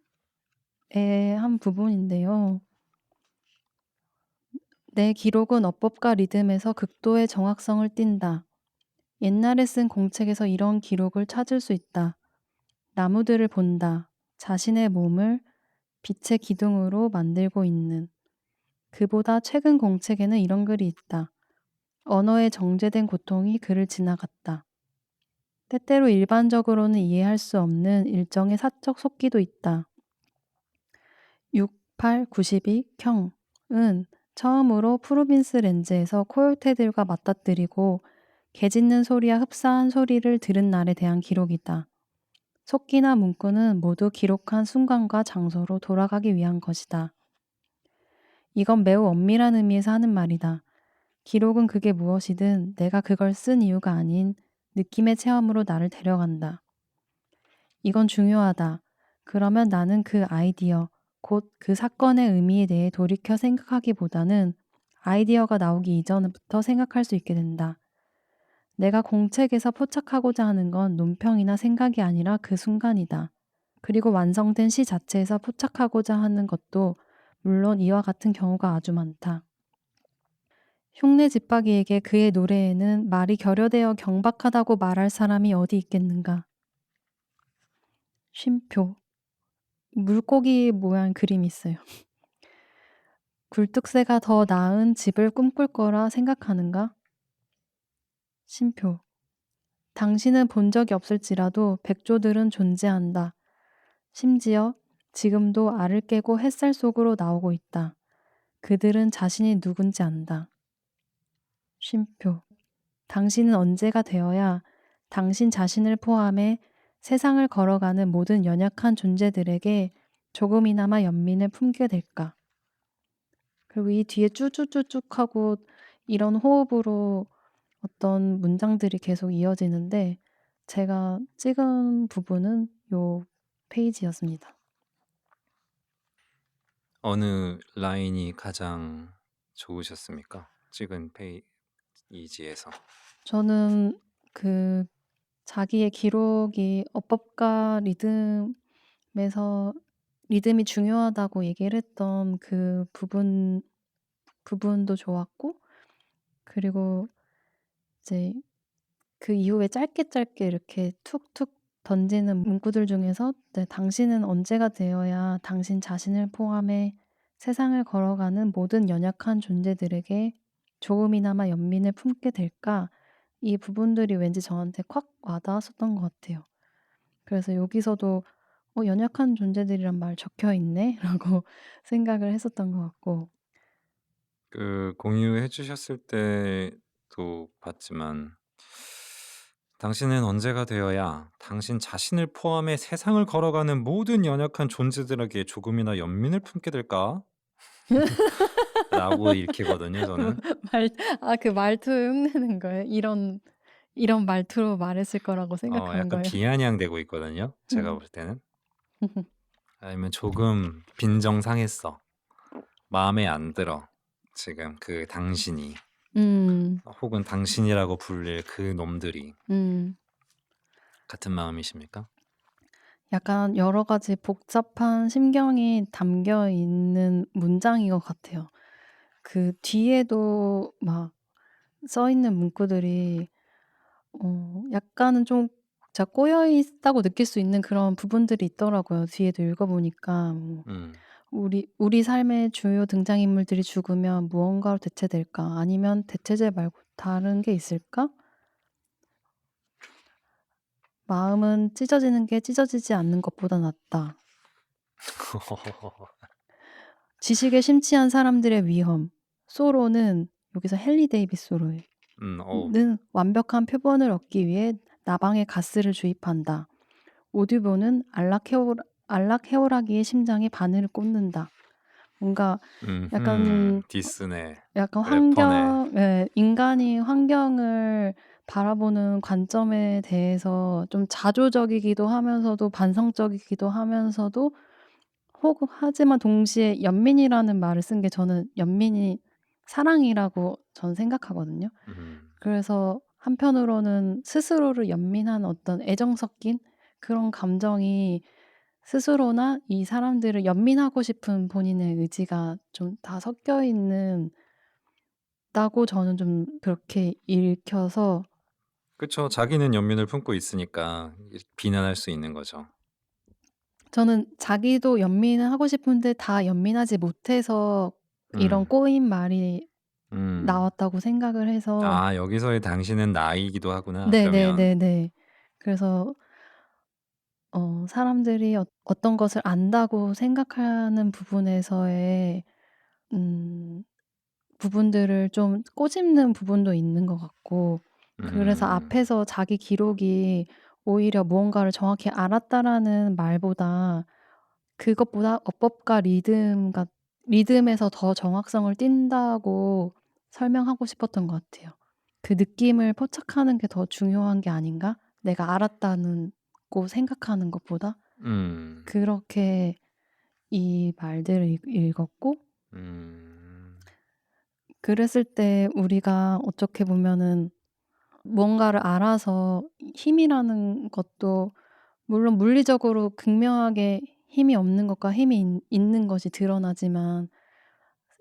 Speaker 2: 한 부분인데요. 내 기록은 어법과 리듬에서 극도의 정확성을 띈다. 옛날에 쓴 공책에서 이런 기록을 찾을 수 있다. 나무들을 본다. 자신의 몸을 빛의 기둥으로 만들고 있는. 그보다 최근 공책에는 이런 글이 있다. 언어의 정제된 고통이 그를 지나갔다. 때때로 일반적으로는 이해할 수 없는 일정의 사적 속기도 있다. 6, 8, 92, 형은 처음으로 프로빈스 렌즈에서 코요테들과 맞닥뜨리고 개 짖는 소리와 흡사한 소리를 들은 날에 대한 기록이다. 속기나 문구는 모두 기록한 순간과 장소로 돌아가기 위한 것이다. 이건 매우 엄밀한 의미에서 하는 말이다. 기록은 그게 무엇이든 내가 그걸 쓴 이유가 아닌 느낌의 체험으로 나를 데려간다. 이건 중요하다. 그러면 나는 그 아이디어, 곧 그 사건의 의미에 대해 돌이켜 생각하기보다는 아이디어가 나오기 이전부터 생각할 수 있게 된다. 내가 공책에서 포착하고자 하는 건 논평이나 생각이 아니라 그 순간이다. 그리고 완성된 시 자체에서 포착하고자 하는 것도 물론 이와 같은 경우가 아주 많다. 흉내 집박이에게 그의 노래에는 말이 결여되어 경박하다고 말할 사람이 어디 있겠는가. 쉼표. 물고기 모양 그림이 있어요. 굴뚝새가 더 나은 집을 꿈꿀 거라 생각하는가? 쉼표. 당신은 본 적이 없을지라도 백조들은 존재한다. 심지어 지금도 알을 깨고 햇살 속으로 나오고 있다. 그들은 자신이 누군지 안다. 쉼표. 당신은 언제가 되어야 당신 자신을 포함해 세상을 걸어가는 모든 연약한 존재들에게 조금이나마 연민을 품게 될까? 그리고 이 뒤에 쭈쭈쭈쭉 하고 이런 호흡으로 어떤 문장들이 계속 이어지는데 제가 찍은 부분은 요 페이지였습니다.
Speaker 1: 어느 라인이 가장 좋으셨습니까? 찍은 페이지에서.
Speaker 2: 저는 그 자기의 기록이 어법과 리듬에서 리듬이 중요하다고 얘기를 했던 그 부분도 좋았고, 그리고 이제 그 이후에 짧게 이렇게 툭툭 던지는 문구들 중에서 네, 당신은 언제가 되어야 당신 자신을 포함해 세상을 걸어가는 모든 연약한 존재들에게 조금이나마 연민을 품게 될까? 이 부분들이 왠지 저한테 콱 와닿았었던 것 같아요. 그래서 여기서도 연약한 존재들이란 말 적혀 있네? 라고 생각을 했었던 것 같고.
Speaker 1: 그 공유해 주셨을 때도 봤지만 당신은 언제가 되어야 당신 자신을 포함해 세상을 걸어가는 모든 연약한 존재들에게 조금이나 연민을 품게 될까? 라고 읽히거든요, 저는.
Speaker 2: 말 그 말투 흉내낸 거예요? 이런 말투로 말했을 거라고 생각한
Speaker 1: 약간
Speaker 2: 거예요?
Speaker 1: 비아냥대고 있거든요, 제가
Speaker 2: 음.
Speaker 1: 볼 때는. 아니면 조금 빈정상했어. 마음에 안 들어. 지금 그 당신이.
Speaker 2: 음.
Speaker 1: 혹은 당신이라고 불릴 그 놈들이.
Speaker 2: 음.
Speaker 1: 같은 마음이십니까?
Speaker 2: 약간 여러 가지 복잡한 심경이 담겨 있는 문장인 것 같아요. 그 뒤에도 막 써 있는 문구들이 약간은 좀 제가 꼬여 있다고 느낄 수 있는 그런 부분들이 있더라고요. 뒤에도 읽어 보니까 뭐
Speaker 1: 음.
Speaker 2: 우리 삶의 주요 등장인물들이 죽으면 무언가로 대체될까? 아니면 대체제 말고 다른 게 있을까? 마음은 찢어지는 게 찢어지지 않는 것보다 낫다. 지식에 심취한 사람들의 위험. 소로는 여기서 헨리 데이빗 소로예요.
Speaker 1: 어우.
Speaker 2: 는 완벽한 표본을 얻기 위해 나방에 가스를 주입한다. 오듀보는 안락해오라기의 심장에 바늘을 꽂는다. 뭔가 약간
Speaker 1: 디스네.
Speaker 2: 약간
Speaker 1: 래퍼네.
Speaker 2: 인간이 환경을 바라보는 관점에 대해서 좀 자조적이기도 하면서도 반성적이기도 하면서도 하지만 동시에 연민이라는 말을 쓴 게 저는 연민이 사랑이라고 저는 생각하거든요.
Speaker 1: 음.
Speaker 2: 그래서 한편으로는 스스로를 연민한 어떤 애정 섞인 그런 감정이 스스로나 이 사람들을 연민하고 싶은 본인의 의지가 좀 다 섞여 있는 다고 저는 좀 그렇게 읽혀서
Speaker 1: 그쵸. 자기는 연민을 품고 있으니까 비난할 수 있는 거죠.
Speaker 2: 저는 자기도 연민을 하고 싶은데 다 연민하지 못해서 이런
Speaker 1: 음.
Speaker 2: 꼬인 말이
Speaker 1: 음.
Speaker 2: 나왔다고 생각을 해서
Speaker 1: 아 여기서의 당신은 나이기도 하구나 그러면.
Speaker 2: 네네네네. 그래서 사람들이 어떤 것을 안다고 생각하는 부분에서의 음 부분들을 좀 꼬집는 부분도 있는 것 같고 그래서
Speaker 1: 음.
Speaker 2: 앞에서 자기 기록이 오히려 무언가를 정확히 알았다라는 말보다 그것보다 어법과 리듬에서 더 정확성을 띈다고 설명하고 싶었던 것 같아요. 그 느낌을 포착하는 게 더 중요한 게 아닌가? 내가 알았다는 고 생각하는 것보다
Speaker 1: 음.
Speaker 2: 그렇게 이 말들을 읽었고
Speaker 1: 음.
Speaker 2: 그랬을 때 우리가 어떻게 보면은 무언가를 알아서 힘이라는 것도 물론 물리적으로 극명하게 힘이 없는 것과 힘이 있는 것이 드러나지만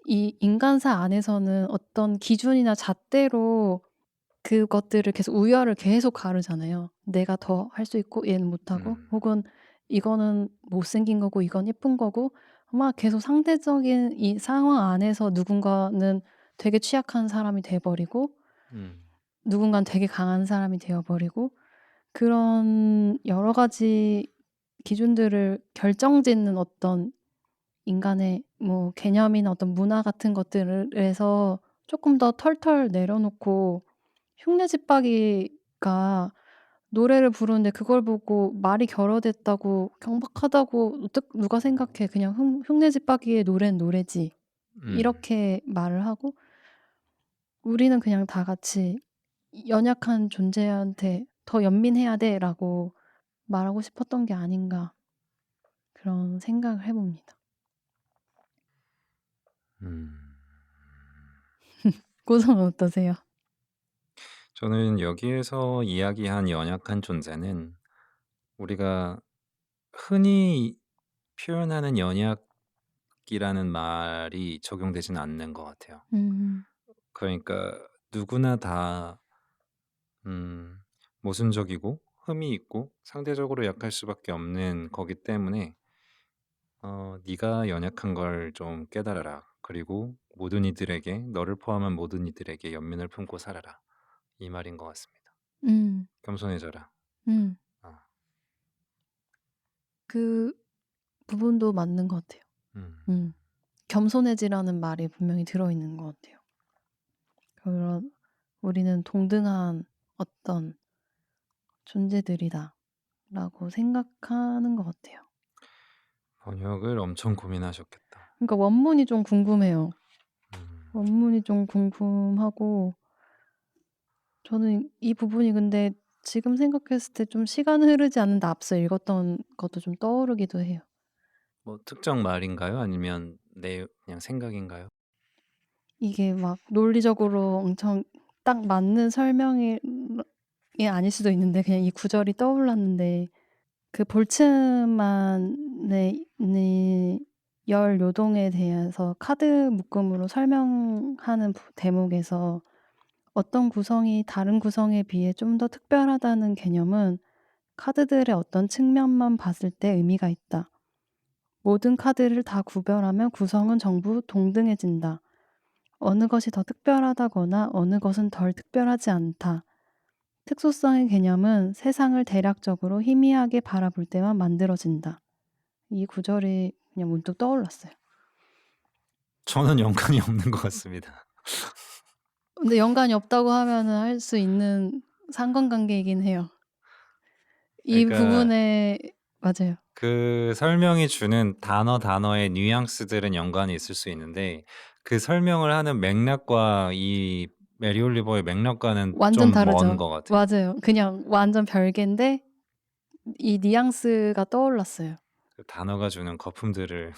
Speaker 2: 이 인간사 안에서는 어떤 기준이나 잣대로 그것들을 계속 우열을 계속 가르잖아요. 내가 더 할 수 있고 얘는 못하고
Speaker 1: 음.
Speaker 2: 혹은 이거는 못생긴 거고 이건 예쁜 거고 막 계속 상대적인 이 상황 안에서 누군가는 되게 취약한 사람이 돼 버리고
Speaker 1: 음.
Speaker 2: 누군가는 되게 강한 사람이 되어 버리고 그런 여러 가지 기준들을 결정짓는 어떤 인간의 뭐 개념이나 어떤 문화 같은 것들에서 쪼끔 더 털털 내려놓고 흉내짓박이가 노래를 부르는데 그걸 보고 말이 결여됐다고 경박하다고 누가 생각해. 그냥 흉내짓박이의 노래는 노래지."
Speaker 1: 음.
Speaker 2: 이렇게 말을 하고 "우리는 그냥 다 같이 연약한 존재한테 더 연민해야 돼."라고 말하고 싶었던 게 아닌가 그런 생각을 해 봅니다.
Speaker 1: 음.
Speaker 2: 고성은 어떠세요?
Speaker 1: 저는 여기에서 이야기한 연약한 존재는 우리가 흔히 표현하는 연약이라는 말이 적용되지는 않는 것 같아요.
Speaker 2: 음.
Speaker 1: 그러니까 누구나 다 음 모순적이고 흠이 있고 상대적으로 약할 수밖에 없는 거기 때문에 "네가 연약한 걸 좀 깨달아라. 그리고 모든 이들에게 너를 포함한 모든 이들에게 연민을 품고 살아라." 이 말인 것 같습니다.
Speaker 2: 음.
Speaker 1: 겸손해져라.
Speaker 2: 음.
Speaker 1: 어.
Speaker 2: 그 부분도 맞는 것 같아요.
Speaker 1: 음.
Speaker 2: 음. 겸손해지라는 말이 분명히 들어있는 것 같아요. 그런 '우리는 동등한 어떤 존재들이다.'라고 생각하는 것 같아요.
Speaker 1: 번역을 엄청 고민하셨겠다.
Speaker 2: 그러니까 원문이 좀 궁금해요.
Speaker 1: 음.
Speaker 2: 원문이 좀 궁금하고 저는 이 부분이 근데 지금 생각했을 때 좀 시간 흐르지 않는데 앞서 읽었던 것도 좀 떠오르기도 해요.
Speaker 1: 뭐 특정 말인가요? 아니면 그냥 생각인가요?
Speaker 2: 이게 막 논리적으로 엄청 딱 맞는 설명이 아닐 수도 있는데 그냥 이 구절이 떠올랐는데 그 볼츠만의 네 열 요동에 대해서 카드 묶음으로 설명하는 대목에서 어떤 구성이 다른 구성에 비해 좀 더 특별하다는 개념은 카드들의 어떤 측면만 봤을 때 의미가 있다. 모든 카드를 다 구별하면 구성은 전부 동등해진다. 어느 것이 더 특별하다거나 어느 것은 덜 특별하지 않다. 특수성의 개념은 세상을 대략적으로 희미하게 바라볼 때만 만들어진다. 이 구절이 그냥 문득 떠올랐어요.
Speaker 1: 저는 연관이 없는 것 같습니다.
Speaker 2: 근데 연관이 없다고 하면은 할 수 있는 상관관계이긴 해요. 이
Speaker 1: 그러니까
Speaker 2: 부분에 맞아요.
Speaker 1: 그 설명이 주는 단어의 뉘앙스들은 연관이 있을 수 있는데 그 설명을 하는 맥락과 이 메리 올리버의 맥락과는
Speaker 2: 완전
Speaker 1: 좀 먼
Speaker 2: 다르죠.
Speaker 1: 것 같아요.
Speaker 2: 맞아요. 그냥 완전 별개인데 이 뉘앙스가 떠올랐어요.
Speaker 1: 그 단어가 주는 거품들을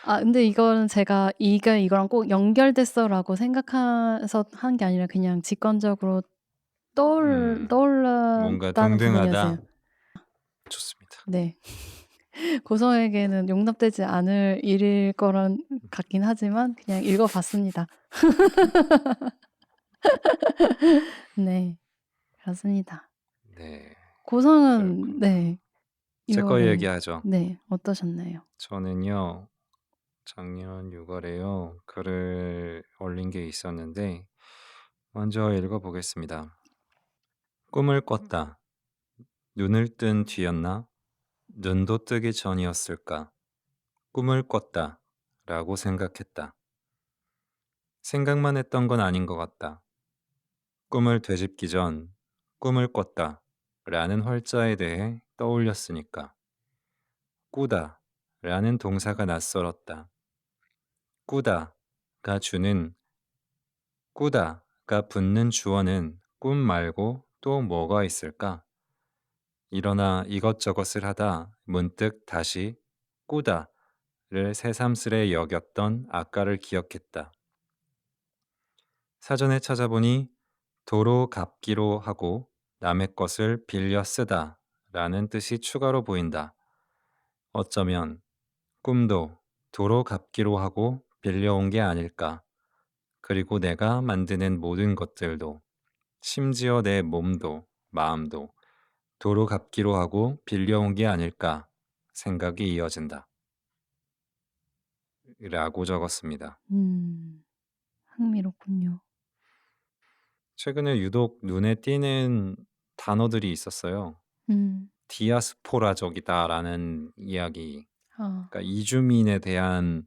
Speaker 2: 아 근데 이거는 제가 '이게 이거랑 꼭 연결됐어.'라고 생각해서 한 게 아니라 그냥 직관적으로
Speaker 1: 뭔가
Speaker 2: 떠올랐다는 부분이었어요.
Speaker 1: 동등하다. 좋습니다.
Speaker 2: 네. 고성에게는 용납되지 않을 일일 거란 같긴 하지만 그냥 읽어 봤습니다. 네. 그렇습니다.
Speaker 1: 네.
Speaker 2: 고성은
Speaker 1: 그렇군요.
Speaker 2: 네.
Speaker 1: 제 거
Speaker 2: 6 월에
Speaker 1: 얘기하죠.
Speaker 2: 네 어떠셨나요?
Speaker 1: 저는요. 작년 6 월에요. 글을 올린 게 있었는데 먼저 읽어 보겠습니다. 꿈을 꿨다. 눈을 뜬 뒤였나? 눈도 뜨기 전이었을까? 꿈을 꿨다. 라고 생각했다. 생각만 했던 건 아닌 것 같다. 꿈을 되짚기 전 꿈을 꿨다. 라는 활자에 대해 떠올렸으니까. 꾸다. 라는 동사가 낯설었다. 꾸다가 주는 꾸다가 붙는 주어는 꿈 말고 또 뭐가 있을까? 일어나 이것저것을 하다 문득 다시 꾸다를 새삼스레 여겼던 아까를 기억했다. 사전에 찾아보니 도로 갚기로 하고 남의 것을 빌려 쓰다 라는 뜻이 추가로 보인다. 어쩌면 꿈도 도로 갚기로 하고 빌려온 게 아닐까. 그리고 내가 만드는 모든 것들도 심지어 내 몸도 마음도 도로 갚기로 하고 빌려온 게 아닐까 생각이 이어진다. 라고 적었습니다.
Speaker 2: 음. 흥미롭군요.
Speaker 1: 최근에 유독 눈에 띄는 단어들이 있었어요.
Speaker 2: 음.
Speaker 1: 디아스포라족이다라는 이야기.
Speaker 2: 아
Speaker 1: 그러니까 이주민에 대한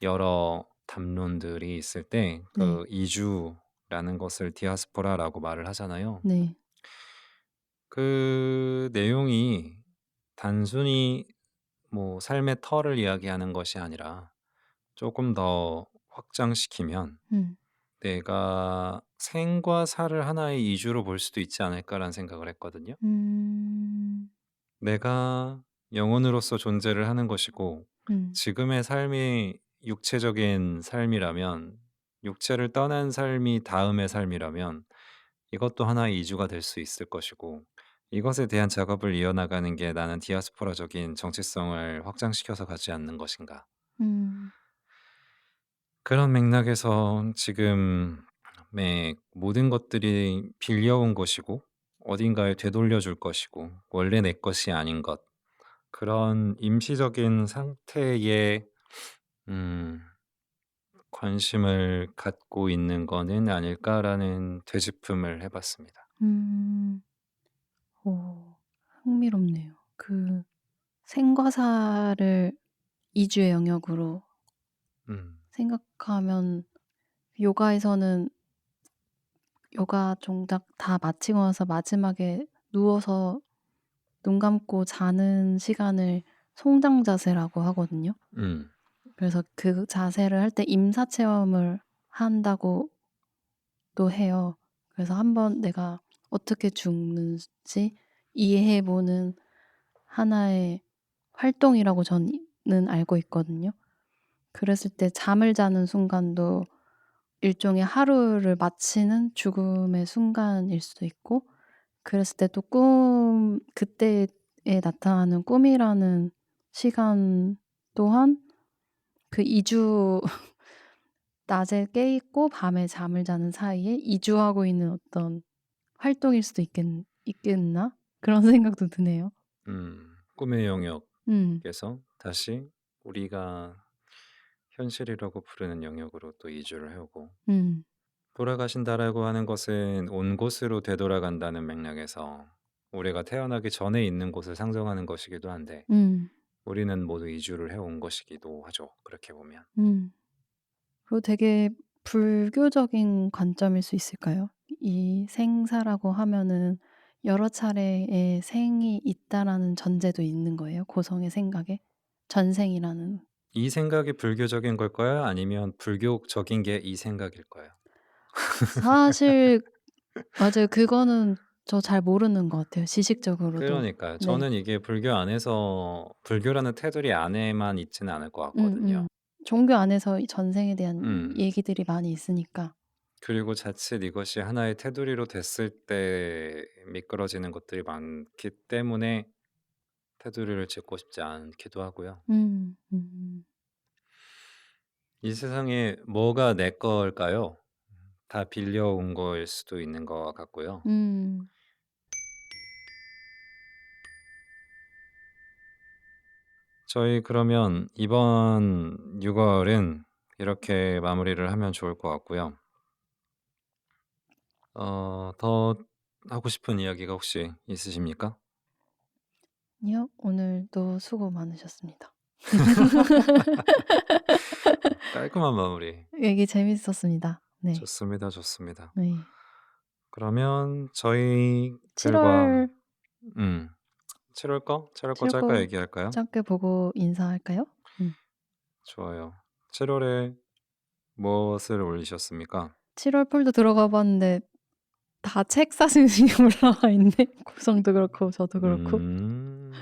Speaker 1: 여러 담론들이 있을 때
Speaker 2: 네.
Speaker 1: 그 이주라는 것을 디아스포라라고 말을 하잖아요.
Speaker 2: 네.
Speaker 1: 그 내용이 단순히 뭐 삶의 터를 이야기하는 것이 아니라 조금 더 확장시키면
Speaker 2: 음.
Speaker 1: '내가 생과 사를 하나의 이주로 볼 수도 있지 않을까.'라는 생각을 했거든요.
Speaker 2: 음.
Speaker 1: 내가 영혼으로서 존재를 하는 것이고
Speaker 2: 음.
Speaker 1: 지금의 삶이 육체적인 삶이라면 육체를 떠난 삶이 다음의 삶이라면 이것도 하나의 이주가 될 수 있을 것이고 이것에 대한 작업을 이어나가는 게 나는 디아스포라적인 정체성을 확장시켜서 가지 않는 것인가.
Speaker 2: 음.
Speaker 1: 그런 맥락에서 지금의 모든 것들이 빌려온 것이고 어딘가에 되돌려 줄 것이고 원래 내 것이 아닌 것 그런 임시적인 상태에 음 '관심을 갖고 있는 거는 아닐까.'라는 되짚음을 해 봤습니다.
Speaker 2: 음. 오 흥미롭네요. 그 생과 사를 이주의 영역으로
Speaker 1: 음.
Speaker 2: 생각하면 요가에서는 요가 동작 다 마치고 나서 마지막에 누워서 눈 감고 자는 시간을 송장 자세라고 하거든요.
Speaker 1: 음.
Speaker 2: 그래서 그 자세를 할 때 임사 체험을 한다고도 해요. 그래서 한번 내가 어떻게 죽는지 이해해 보는 하나의 활동이라고 저는 알고 있거든요. 그랬을 때 잠을 자는 순간도 일종의 하루를 마치는 죽음의 순간일 수도 있고 그랬을 때 또 그때에 나타나는 꿈이라는 시간 또한 그 이주 낮에 깨 있고 밤에 잠을 자는 사이에 이주하고 있는 어떤 활동일 수도 있겠나? 그런 생각도 드네요.
Speaker 1: 꿈의
Speaker 2: 음.
Speaker 1: 영역에서 다시 우리가 현실이라고 부르는 영역으로 또 이주를 해 오고
Speaker 2: 음.
Speaker 1: 돌아가신다라고 하는 것은 온 곳으로 되돌아간다는 맥락에서 우리가 태어나기 전에 있는 곳을 상정하는 것이기도 한데
Speaker 2: 음.
Speaker 1: 우리는 모두 이주를 해온 것이기도 하죠, 그렇게 보면.
Speaker 2: 음. 그리고 되게 불교적인 관점일 수 있을까요? 이 생사라고 하면은 여러 차례의 생이 있다라는 전제도 있는 거예요, 고성의 생각에? 전생이라는.
Speaker 1: 이 생각이 불교적인 걸까요? 아니면 불교적인 게 이 생각일까요?
Speaker 2: 사실 맞아요. 그거는 저 잘 모르는 것 같아요, 지식적으로도.
Speaker 1: 그러니까요.
Speaker 2: 네.
Speaker 1: 저는 이게 불교 안에서 불교라는 테두리 안에만 있지는 않을 것 같거든요.
Speaker 2: 음음. 종교 안에서 이 전생에 대한
Speaker 1: 음.
Speaker 2: 얘기들이 많이 있으니까.
Speaker 1: 그리고 자칫 이것이 하나의 테두리로 됐을 때 미끄러지는 것들이 많기 때문에 테두리를 짓고 싶지 않기도 하고요.
Speaker 2: 음. 음.
Speaker 1: 이 세상에 뭐가 내 걸까요? 다 빌려온 거일 수도 있는 것 같고요.
Speaker 2: 음.
Speaker 1: 저희 그러면 이번 6월은 이렇게 마무리를 하면 좋을 것 같고요. 더 하고 싶은 이야기가 혹시 있으십니까?
Speaker 2: 아니요. 오늘도 수고 많으셨습니다.
Speaker 1: 깔끔한 마무리.
Speaker 2: 얘기 재밌었습니다. 네.
Speaker 1: 좋습니다, 좋습니다.
Speaker 2: 네.
Speaker 1: 그러면
Speaker 2: 7
Speaker 1: 저희들과
Speaker 2: 월
Speaker 1: 7월 거? 7월 거
Speaker 2: 7
Speaker 1: 짧게
Speaker 2: 거
Speaker 1: 얘기할까요?
Speaker 2: 짧게 보고 인사할까요? 음.
Speaker 1: 좋아요. 7 월에 무엇을 올리셨습니까?
Speaker 2: 7월 폴도 들어가 봤는데 다 책 사진이 올라와 있네. 구성도 그렇고 저도 그렇고.
Speaker 1: 음.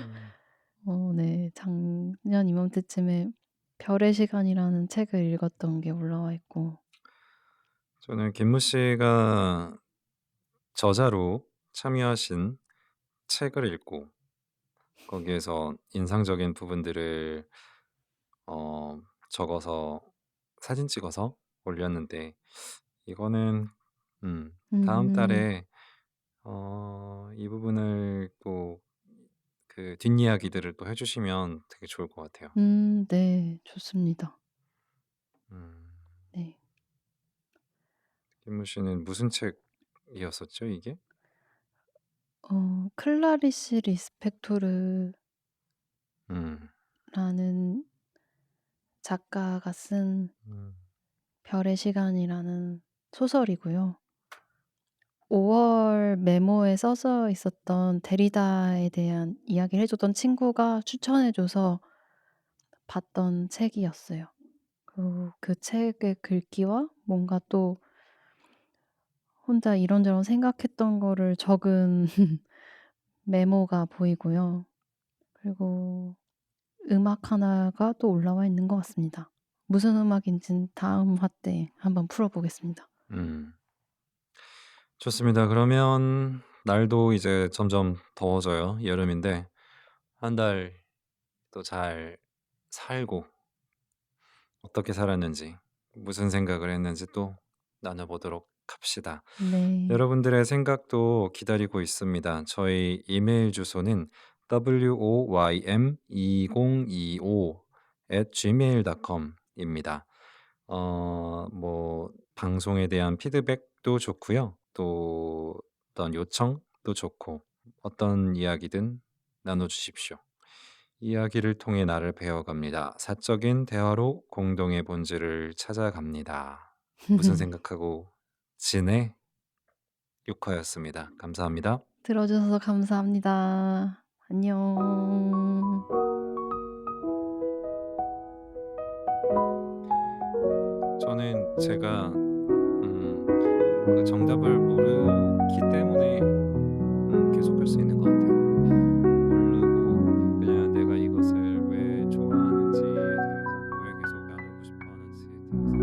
Speaker 2: 네. 작년 이맘때쯤에 별의 시간이라는 책을 읽었던 게 올라와 있고.
Speaker 1: 저는 김무 씨가 저자로 참여하신 책을 읽고 거기에서 인상적인 부분들을 어 적어서 사진 찍어서 올렸는데 이거는 다음
Speaker 2: 음.
Speaker 1: 달에 이 부분을 또 그 뒷이야기들을 또 해 주시면 되게 좋을 것 같아요.
Speaker 2: 네. 좋습니다.
Speaker 1: 음.
Speaker 2: 네.
Speaker 1: 김무 씨는 무슨 책이었었죠, 이게?
Speaker 2: 클라리스 리스펙토르라는
Speaker 1: 음.
Speaker 2: 작가가 쓴
Speaker 1: 음.
Speaker 2: 별의 시간이라는 소설이고요. 5월 메모에 써져 있었던 데리다에 대한 이야기를 해 줬던 친구가 추천해 줘서 봤던 책이었어요. 그 책의 글귀와 뭔가 또 혼자 이런저런 생각했던 거를 적은 메모가 보이고요. 그리고 음악 하나가 또 올라와 있는 것 같습니다. 무슨 음악인진 다음 화 때 한번 풀어 보겠습니다.
Speaker 1: 음. 좋습니다. 그러면 날도 이제 점점 더워져요. 여름인데 한 달 또 잘 살고 어떻게 살았는지 무슨 생각을 했는지 또 나눠 보도록 합시다.
Speaker 2: 네.
Speaker 1: 여러분들의 생각도 기다리고 있습니다. 저희 이메일 주소는 woym2025@gmail.com 입니다. 뭐 방송에 대한 피드백도 좋고요. 또 어떤 요청도 좋고 어떤 이야기든 나눠 주십시오. 이야기를 통해 나를 배워갑니다. 사적인 대화로 공동의 본질을 찾아갑니다. 무슨 생각하고 지내? 6화였습니다. 감사합니다.
Speaker 2: 들어 주셔서 감사합니다. 안녕.
Speaker 1: 저는 제가 그 정답을 모르기 때문에 계속할 수 있는 것 같아요. 모르고 그냥 내가 이것을 왜 좋아하는지에 대해서 왜 계속 나누고 싶어 하는지에 대해서